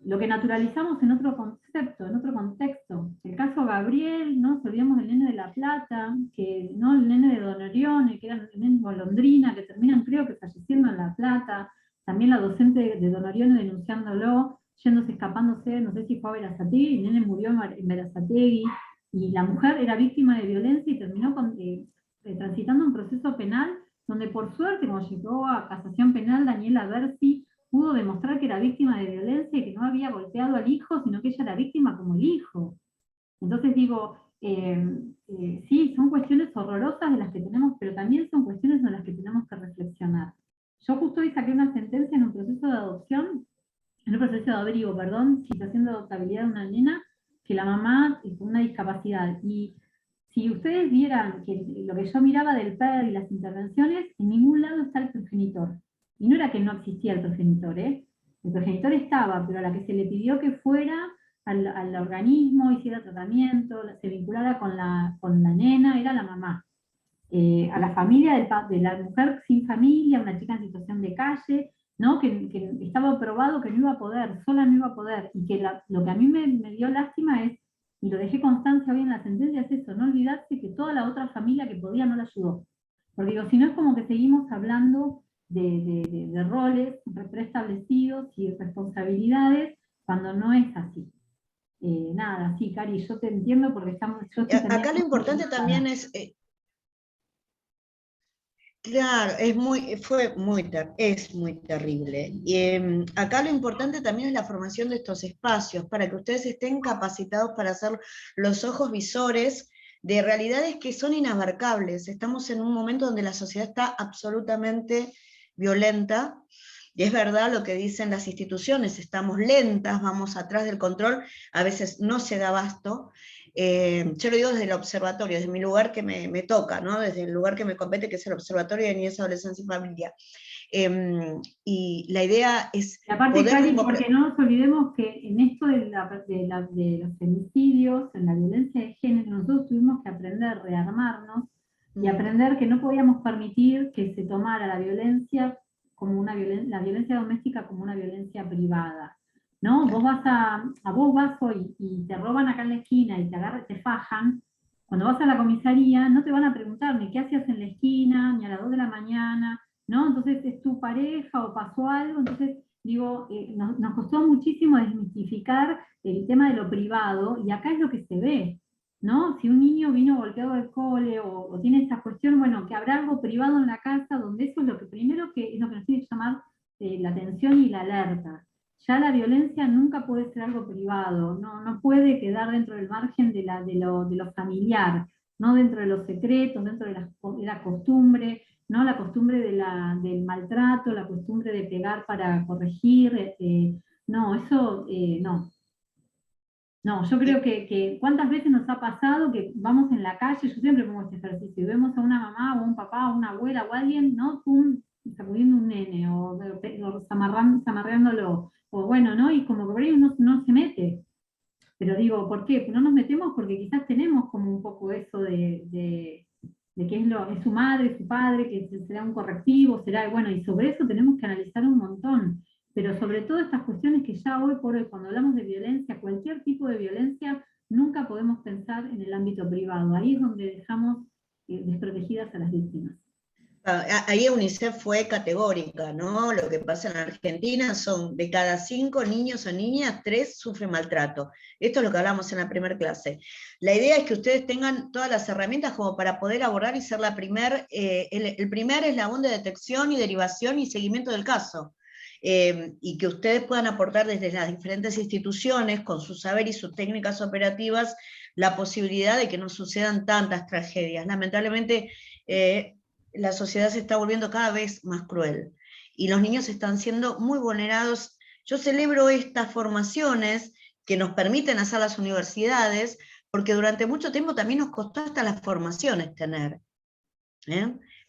lo que naturalizamos en otro concepto, en otro contexto. El caso Gabriel, ¿no? Se olvidamos del nene de La Plata, que, ¿no? El nene de Don Orione, que era el nene de Golondrina, que terminan, creo que falleciendo en La Plata, también la docente de Don Orione denunciándolo, yéndose, escapándose, no sé si fue a Berazategui, el nene murió en Berazategui, y la mujer era víctima de violencia y terminó transitando un proceso penal donde por suerte, cuando llegó a casación penal, Daniela Bersi pudo demostrar que era víctima de violencia y que no había golpeado al hijo, sino que ella era víctima como el hijo. Entonces digo, sí, son cuestiones horrorosas de las que tenemos, pero también son cuestiones de las que tenemos que reflexionar. Yo justo hoy saqué una sentencia en un proceso de adopción, en un proceso de abrigo, perdón, situación de adoptabilidad de una nena, que la mamá con una discapacidad. Y si ustedes vieran que lo que yo miraba del PER y las intervenciones, en ningún lado está el progenitor. Y no era que no existía el progenitor, ¿eh? El progenitor estaba, pero a la que se le pidió que fuera al organismo, hiciera tratamiento, se vinculara con la nena, era la mamá. A la familia de la mujer sin familia, una chica en situación de calle, ¿no? Que estaba probado que no iba a poder, sola no iba a poder, y que lo que a mí me dio lástima es, y lo dejé constancia hoy en la sentencia, es eso, no olvidarse que toda la otra familia que podía no la ayudó. Porque digo, si no es como que seguimos hablando de roles preestablecidos y responsabilidades, cuando no es así. Nada, sí, Cari, yo te entiendo porque estamos... Acá lo importante también es... Claro, es muy terrible. Y acá lo importante también es la formación de estos espacios, para que ustedes estén capacitados para hacer los ojos visores de realidades que son inabarcables. Estamos en un momento donde la sociedad está absolutamente violenta, y es verdad lo que dicen las instituciones, estamos lentas, vamos atrás del control, a veces no se da abasto. Yo lo digo desde el observatorio, desde mi lugar que me toca, ¿no? Desde el lugar que me compete, que es el Observatorio de Niñez, Adolescencia y Familia. Y la idea es Y aparte, poder Cari, porque no nos olvidemos que en esto de los femicidios, en la violencia de género, nosotros tuvimos que aprender, rearmarnos, y aprender que no podíamos permitir que se tomara la violencia como la violencia doméstica como una violencia privada. ¿No? Claro. Vos vas hoy y te roban acá en la esquina y te agarran, te fajan. Cuando vas a la comisaría no te van a preguntar ni qué hacías en la esquina, ni a las 2 de la mañana, ¿no? Entonces es tu pareja o pasó algo, entonces digo, nos costó muchísimo desmitificar el tema de lo privado, y acá es lo que se ve, ¿no? Si un niño vino golpeado del cole o tiene esta cuestión, bueno, que habrá algo privado en la casa, donde eso es lo que primero que es lo que nos tiene que llamar la atención y la alerta. Ya la violencia nunca puede ser algo privado, no puede quedar dentro del margen de lo familiar, no dentro de los secretos, dentro de la costumbre, ¿no? La costumbre del maltrato, la costumbre de pegar para corregir, no, eso no. No, yo creo que cuántas veces nos ha pasado que vamos en la calle, yo siempre pongo este ejercicio, y vemos a una mamá o un papá o una abuela o alguien, ¿no? Pum, sacudiendo un nene, o zamarreándolo, o bueno, ¿no? Y como que por ahí uno no se mete. Pero digo, ¿por qué? No nos metemos porque quizás tenemos como un poco eso de que es su madre, su padre, que será un correctivo, será, bueno, y sobre eso tenemos que analizar un montón. Pero sobre todo estas cuestiones que ya hoy por hoy, cuando hablamos de violencia, cualquier tipo de violencia, nunca podemos pensar en el ámbito privado. Ahí es donde dejamos desprotegidas a las víctimas. Ahí UNICEF fue categórica, ¿no? Lo que pasa en Argentina son de cada 5 niños o niñas, 3 sufren maltrato. Esto es lo que hablamos en la primera clase. La idea es que ustedes tengan todas las herramientas como para poder abordar y ser el primer eslabón de detección y derivación y seguimiento del caso. Y que ustedes puedan aportar desde las diferentes instituciones, con su saber y sus técnicas operativas, la posibilidad de que no sucedan tantas tragedias. Lamentablemente, la sociedad se está volviendo cada vez más cruel, y los niños están siendo muy vulnerados. Yo celebro estas formaciones que nos permiten hacer las universidades, porque durante mucho tiempo también nos costó hasta las formaciones tener.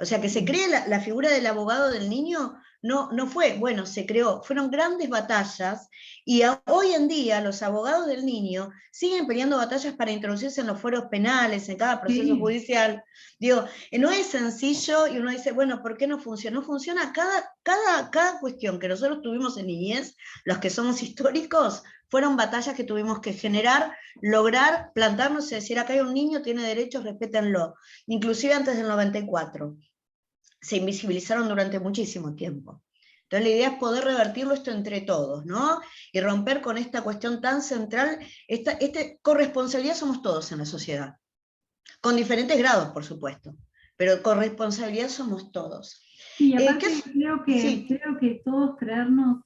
O sea, que se cree la figura del abogado del niño, no fue, bueno, se creó, fueron grandes batallas, y hoy en día los abogados del niño siguen peleando batallas para introducirse en los fueros penales, en cada proceso judicial. Digo, no es sencillo, y uno dice, bueno, ¿por qué no funciona? No funciona, cada cuestión que nosotros tuvimos en niñez, los que somos históricos, fueron batallas que tuvimos que generar, lograr, plantarnos y decir, acá hay un niño, tiene derechos, respétenlo. Inclusive antes del 94. Se invisibilizaron durante muchísimo tiempo. Entonces la idea es poder revertirlo esto entre todos, ¿no? Y romper con esta cuestión tan central, corresponsabilidad somos todos en la sociedad, con diferentes grados, por supuesto, pero corresponsabilidad somos todos. Sí, aparte creo que todos creernos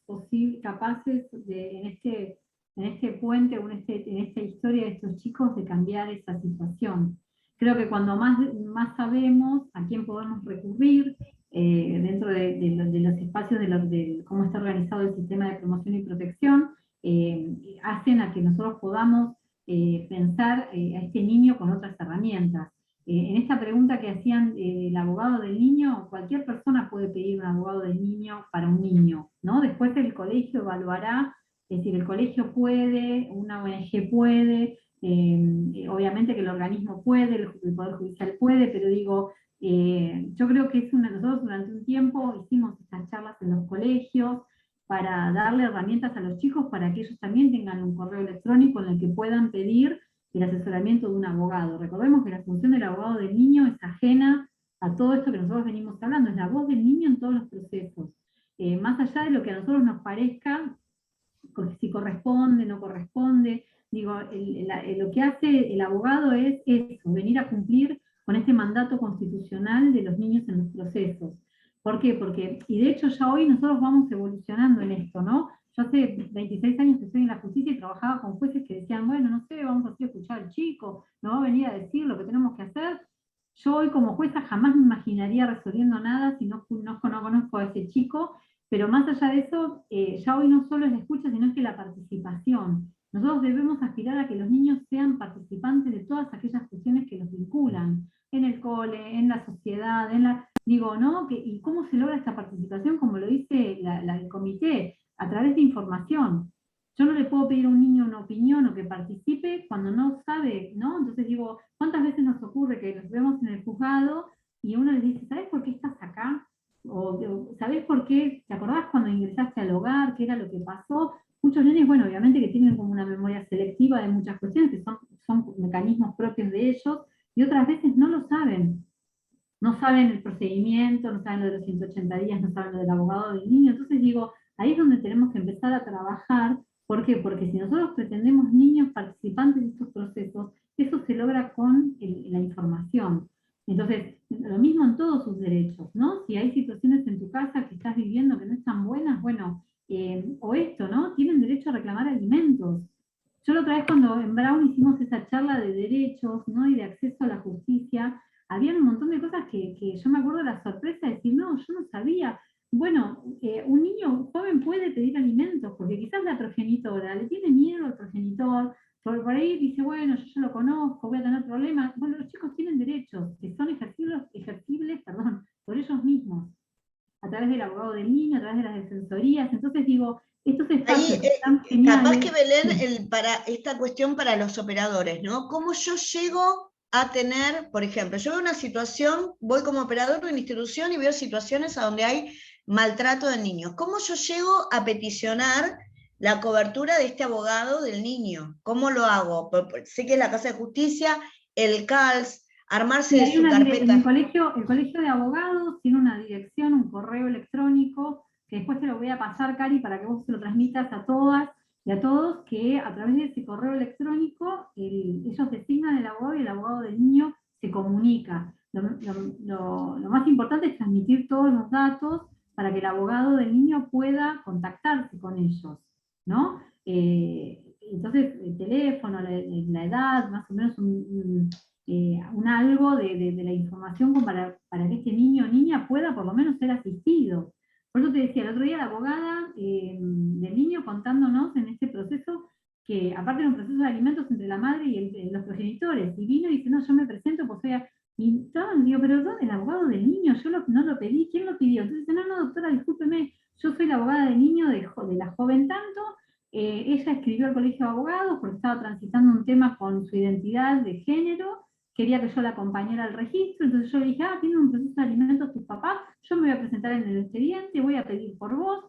capaces de, en este puente, o en esta historia de estos chicos, de cambiar esa situación. Creo que cuando más sabemos a quién podemos recurrir, dentro de los espacios de cómo está organizado el sistema de promoción y protección, hacen a que nosotros podamos pensar a este niño con otras herramientas. En esta pregunta que hacían el abogado del niño, cualquier persona puede pedir un abogado del niño para un niño, ¿no? Después el colegio evaluará, es decir, el colegio puede, una ONG puede, obviamente que el organismo puede, el Poder Judicial puede, pero digo, yo creo que nosotros durante un tiempo hicimos estas charlas en los colegios para darle herramientas a los chicos para que ellos también tengan un correo electrónico en el que puedan pedir el asesoramiento de un abogado. Recordemos que la función del abogado del niño es ajena a todo esto que nosotros venimos hablando, es la voz del niño en todos los procesos. Más allá de lo que a nosotros nos parezca, si corresponde, no corresponde, digo, lo que hace el abogado es eso, venir a cumplir con este mandato constitucional de los niños en los procesos. ¿Por qué? Porque, y de hecho ya hoy nosotros vamos evolucionando en esto, ¿no? Yo hace 26 años que estoy en la justicia y trabajaba con jueces que decían, bueno, no sé, vamos a escuchar al chico, nos va a venir a decir lo que tenemos que hacer. Yo hoy como jueza jamás me imaginaría resolviendo nada si no conozco a ese chico, pero más allá de eso, ya hoy no solo es la escucha, sino es que la participación. Nosotros debemos aspirar a que los niños sean participantes de todas aquellas cuestiones que los vinculan, en el cole, en la sociedad, digo, ¿no? ¿Y cómo ¿cómo se logra esta participación? Como lo dice el comité, a través de información. Yo no le puedo pedir a un niño una opinión o que participe cuando no sabe, ¿no? Entonces digo, ¿cuántas veces nos ocurre que nos vemos en el juzgado y uno les dice, ¿sabes por qué estás acá? O ¿sabés por qué? ¿Te acordás cuando ingresaste al hogar? ¿Qué era lo que pasó? Muchos nenes, bueno, obviamente que tienen como una memoria selectiva de muchas cuestiones, que son mecanismos propios de ellos, y otras veces no lo saben. No saben el procedimiento, no saben lo de los 180 días, no saben lo del abogado del niño. Entonces digo, ahí es donde tenemos que empezar a trabajar. ¿Por qué? Porque si nosotros pretendemos niños participantes de estos procesos, eso se logra con la información. Entonces, lo mismo en todos sus derechos, ¿no? Si hay situaciones en tu casa que estás viviendo que no están buenas, bueno, o esto, ¿no? Tienen derecho a reclamar alimentos. Yo la otra vez cuando en Brown hicimos esa charla de derechos, ¿no? Y de acceso a la justicia, había un montón de cosas que yo me acuerdo de la sorpresa de decir, no, yo no sabía. Bueno, un niño joven puede pedir alimentos, porque quizás la progenitora le tiene miedo al progenitor, por ahí dice, bueno, yo ya lo conozco, voy a tener problemas. Bueno, los chicos tienen derechos, que son ejercibles por ellos mismos, a través del abogado del niño, a través de las defensorías. Entonces digo, estos espacios Ahí, están geniales. capaz que Belén, para esta cuestión para los operadores, ¿no? ¿Cómo yo llego a tener, por ejemplo, yo veo una situación, voy como operador de una institución y veo situaciones a donde hay maltrato de niños? ¿Cómo yo llego a peticionar la cobertura de este abogado del niño? ¿Cómo lo hago? Sé que es la Casa de Justicia, el CALS, armarse de su carpeta. El colegio de abogados tiene una dirección, un correo electrónico, que después te lo voy a pasar, Cari, para que vos se lo transmitas a todas y a todos, que a través de ese correo electrónico ellos designan el abogado y el abogado del niño se comunica. Lo más importante es transmitir todos los datos para que el abogado del niño pueda contactarse con ellos, ¿no? Entonces, el teléfono, la edad, más o menos un algo de la información como para que este niño o niña pueda por lo menos ser asistido. Por eso te decía, el otro día la abogada del niño contándonos en este proceso, que aparte de un proceso de alimentos entre la madre y los progenitores, y vino y dice, no, yo me presento, pues soy... Y digo, pero ¿dónde el abogado del niño? Yo no lo pedí, ¿quién lo pidió? Entonces dice, no, doctora, discúlpeme, yo soy la abogada del niño de la joven tanto, ella escribió al colegio de abogados porque estaba transitando un tema con su identidad de género, quería que yo la acompañara al registro, entonces yo le dije, tienen un proceso de alimentos tus papás, yo me voy a presentar en el expediente, voy a pedir por vos,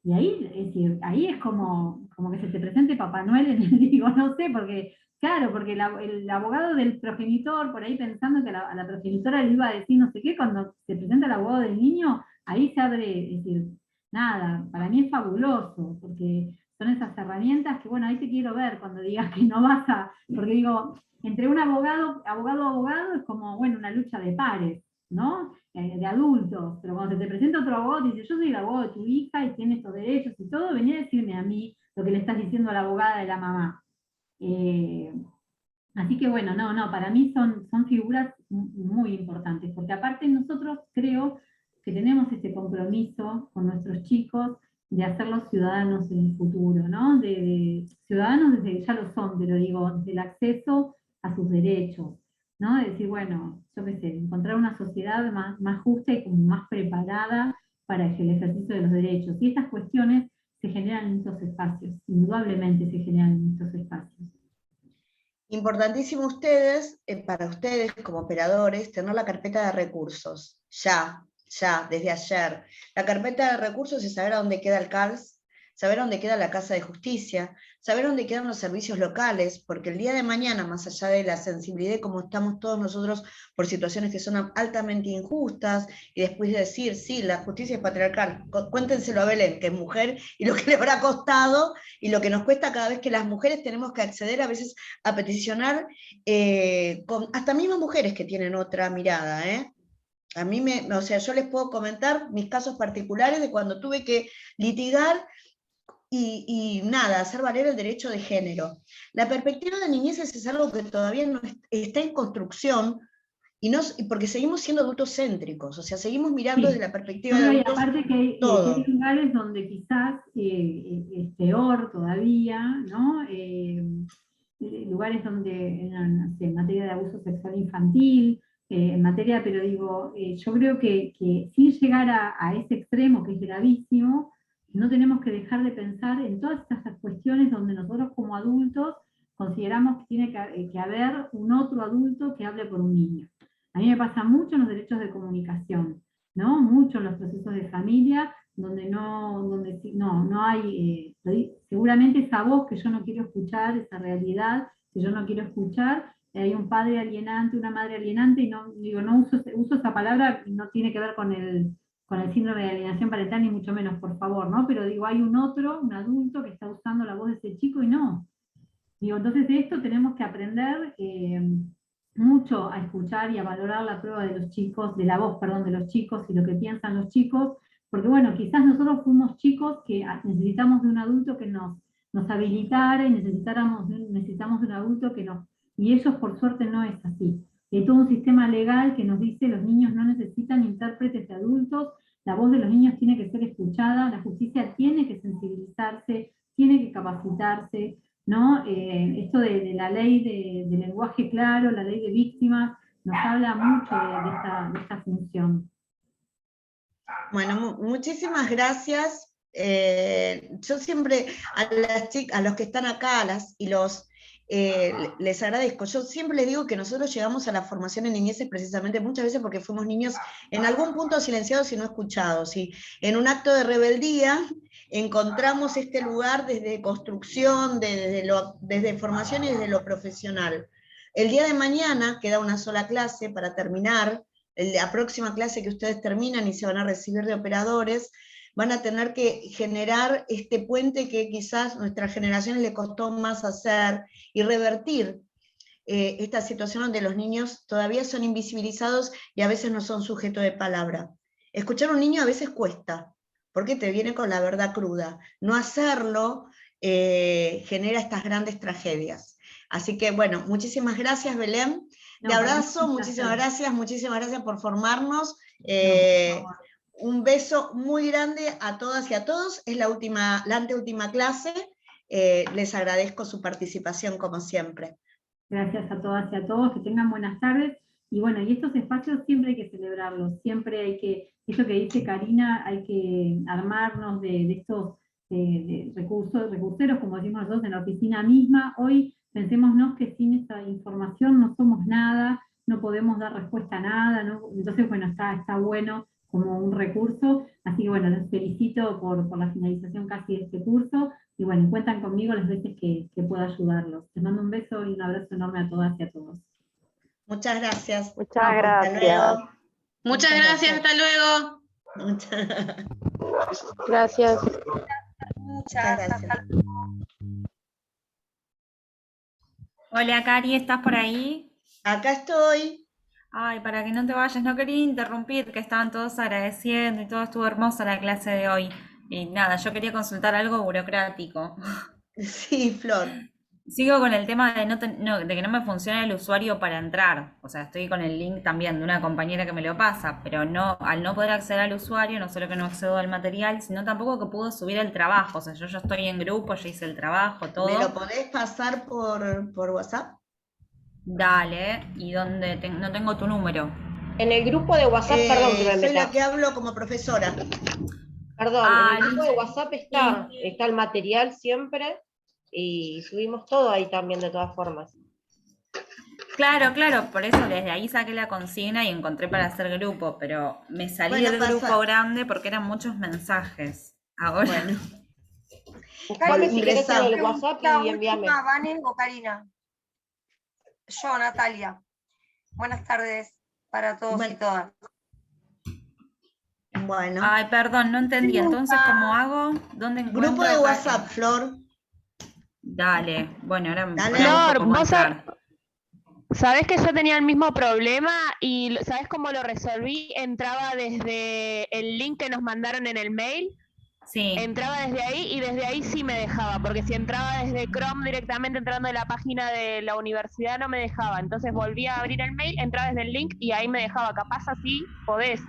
y ahí, es decir, ahí es como que se te presente Papá Noel en el, digo, no sé, porque, claro, porque el abogado del progenitor, por ahí pensando que a la progenitora le iba a decir no sé qué, cuando se presenta el abogado del niño, ahí se abre, es decir, nada, para mí es fabuloso, porque son esas herramientas que, bueno, ahí te quiero ver cuando digas que no vas a, porque digo, entre un abogado es como, bueno, una lucha de pares, ¿no? De adultos, pero cuando se te presenta otro abogado, te dice, yo soy el abogado de tu hija y tiene estos derechos y todo, venía a decirme a mí lo que le estás diciendo a la abogada de la mamá. Así que bueno, no, para mí son figuras muy importantes, porque aparte nosotros creo que tenemos este compromiso con nuestros chicos de hacerlos ciudadanos en el futuro, ¿no? De ciudadanos desde, ya lo son, pero digo, desde el acceso a sus derechos, ¿no? De decir, bueno, yo qué sé, encontrar una sociedad más justa y como más preparada para el ejercicio de los derechos. Y estas cuestiones se generan en estos espacios, indudablemente se generan en estos espacios. Importantísimo para ustedes como operadores, tener la carpeta de recursos, ya, desde ayer. La carpeta de recursos es saber a dónde queda el CALS, saber dónde queda la Casa de Justicia, saber dónde quedan los servicios locales, porque el día de mañana, más allá de la sensibilidad como estamos todos nosotros por situaciones que son altamente injustas, y después de decir, sí, la justicia es patriarcal, cuéntenselo a Belén, que es mujer, y lo que le habrá costado, y lo que nos cuesta cada vez que las mujeres tenemos que acceder a veces a peticionar, con hasta mismas mujeres que tienen otra mirada, A mí o sea, yo les puedo comentar mis casos particulares de cuando tuve que litigar y nada, hacer valer el derecho de género. La perspectiva de niñeces es algo que todavía no está en construcción, porque seguimos siendo adultos céntricos, o sea, seguimos mirando desde la perspectiva de adultos. Y aparte que hay lugares donde quizás es peor todavía, ¿no? Lugares donde, en materia de abuso sexual infantil, en materia, pero digo, yo creo que sin llegar a ese extremo que es gravísimo, no tenemos que dejar de pensar en todas estas cuestiones donde nosotros como adultos consideramos que tiene que haber un otro adulto que hable por un niño. A mí me pasa mucho en los derechos de comunicación, ¿no? Mucho en los procesos de familia, donde no hay, seguramente esa voz que yo no quiero escuchar, esa realidad que yo no quiero escuchar, hay un padre alienante, una madre alienante, y no uso esa palabra, no tiene que ver con el síndrome de alienación parental, ni mucho menos, por favor, ¿no? Pero digo, hay un adulto que está usando la voz de ese chico y no. Digo, entonces de esto tenemos que aprender mucho a escuchar y a valorar la prueba de los chicos, de la voz, perdón, de los chicos y lo que piensan los chicos, porque bueno, quizás nosotros fuimos chicos que necesitamos de un adulto que nos habilitara y necesitamos de un adulto que nos... Y ellos por suerte no es así. Hay todo un sistema legal que nos dice los niños no necesitan intérpretes de adultos, la voz de los niños tiene que ser escuchada, la justicia tiene que sensibilizarse, tiene que capacitarse, ¿no? Esto de la ley de lenguaje claro, la ley de víctimas, nos habla mucho de esta función. Bueno, muchísimas gracias. Yo siempre a los que están acá les agradezco. Yo siempre les digo que nosotros llegamos a la formación en niñeces precisamente muchas veces porque fuimos niños en algún punto silenciados y no escuchados. Y en un acto de rebeldía encontramos este lugar desde construcción, desde formación y desde lo profesional. El día de mañana queda una sola clase para terminar. La próxima clase que ustedes terminan y se van a recibir de operadores, van a tener que generar este puente que quizás a nuestras generaciones le costó más hacer y revertir esta situación donde los niños todavía son invisibilizados y a veces no son sujetos de palabra. Escuchar a un niño a veces cuesta, porque te viene con la verdad cruda. No hacerlo genera estas grandes tragedias. Así que bueno, muchísimas gracias, Belén. Te abrazo, muchísimas gracias por formarnos. Un beso muy grande a todas y a todos. Es la anteúltima clase. Les agradezco su participación como siempre. Gracias a todas y a todos, que tengan buenas tardes. Y bueno, y estos espacios siempre hay que celebrarlos, siempre hay que, eso que dice Karina, hay que armarnos de estos recurseros, como decimos nosotros en la oficina misma. Hoy pensémonos que sin esta información no somos nada, no podemos dar respuesta a nada, ¿no? Entonces bueno, está bueno como un recurso, así que bueno, los felicito por la finalización casi de este curso, y bueno, cuentan conmigo las veces que pueda ayudarlos. Les mando un beso y un abrazo enorme a todas y a todos. Muchas gracias. Muchas gracias. Hasta luego. Muchas gracias, hasta luego. Gracias. Muchas gracias. Hola Cari, ¿estás por ahí? Acá estoy. Ay, para que no te vayas, no quería interrumpir, que estaban todos agradeciendo y todo estuvo hermosa la clase de hoy. Y nada, yo quería consultar algo burocrático. Sí, Flor. Sigo con el tema de que no me funciona el usuario para entrar. O sea, estoy con el link también de una compañera que me lo pasa, pero al no poder acceder al usuario, no solo que no accedo al material, sino tampoco que puedo subir el trabajo. O sea, yo ya estoy en grupo, ya hice el trabajo, todo. ¿Me lo podés pasar por WhatsApp? Dale, ¿y dónde? No tengo tu número. En el grupo de WhatsApp, perdón que me Soy meta. la que hablo como profesora. Perdón, Ah, en el grupo de WhatsApp está el material siempre y subimos todo ahí también de todas formas. Claro, por eso desde ahí saqué la consigna y encontré para hacer grupo, pero me salí del grupo grande porque eran muchos mensajes. Ahora. Bueno. Buscame si querés en el WhatsApp La y envíame. última, Vane o Karina. Yo, Natalia. Buenas tardes para todos y todas. Bueno. Ay, perdón, no entendí. Entonces, ¿cómo hago? ¿Dónde encuentro? Grupo de WhatsApp, Flor. Dale. Bueno, ahora Flor, vos sabés que yo tenía el mismo problema y ¿sabés cómo lo resolví? Entraba desde el link que nos mandaron en el mail. Sí. Entraba desde ahí y desde ahí sí me dejaba, porque si entraba desde Chrome directamente entrando de la página de la universidad no me dejaba. Entonces volví a abrir el mail, entraba desde el link y ahí me dejaba. Capaz así podés.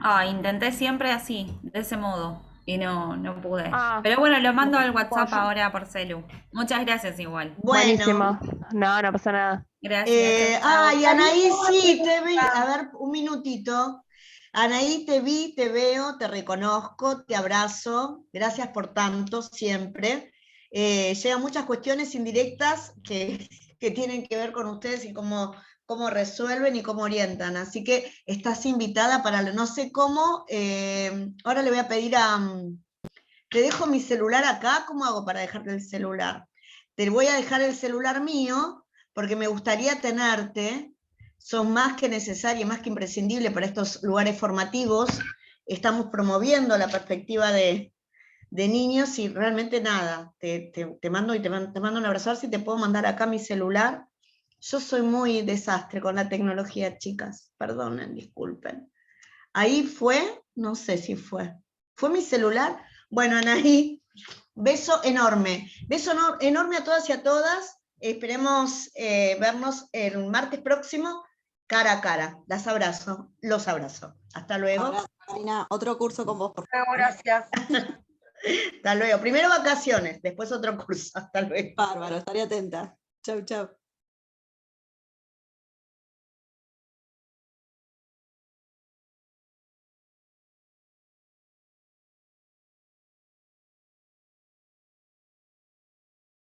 Ah, intenté siempre así, de ese modo. y no pude. Ah, Pero bueno, lo mando al WhatsApp Bueno, ahora por celu. Muchas gracias igual. buenísimo. Bueno, No, no pasa nada. Gracias. Chau, chau. y Anaí, sí, te vi. A ver, un minutito. Anaí, te vi, te veo, te reconozco, te abrazo. Gracias por tanto, siempre. Llegan muchas cuestiones indirectas que tienen que ver con ustedes y cómo resuelven y cómo orientan. Así que estás invitada para, no sé cómo, ahora le voy a pedir te dejo mi celular acá, ¿cómo hago para dejarte el celular? Te voy a dejar el celular mío, porque me gustaría tenerte, sos más que necesaria, más que imprescindible para estos lugares formativos, estamos promoviendo la perspectiva de niños y realmente nada, te mando y te mando un abrazo, a ver si te puedo mandar acá mi celular. Yo soy muy desastre con la tecnología, chicas, perdonen, disculpen. Ahí fue, no sé si fue mi celular. Bueno, Anaí, beso enorme. Beso enorme a todas y a todas. Esperemos vernos el martes próximo cara a cara. Las abrazo, los abrazo. Hasta luego. Abrazo, Karina. Otro curso con vos, por favor. Gracias. Hasta luego. Primero vacaciones, después otro curso. Hasta luego. Bárbaro, estaré atenta. Chau, chau.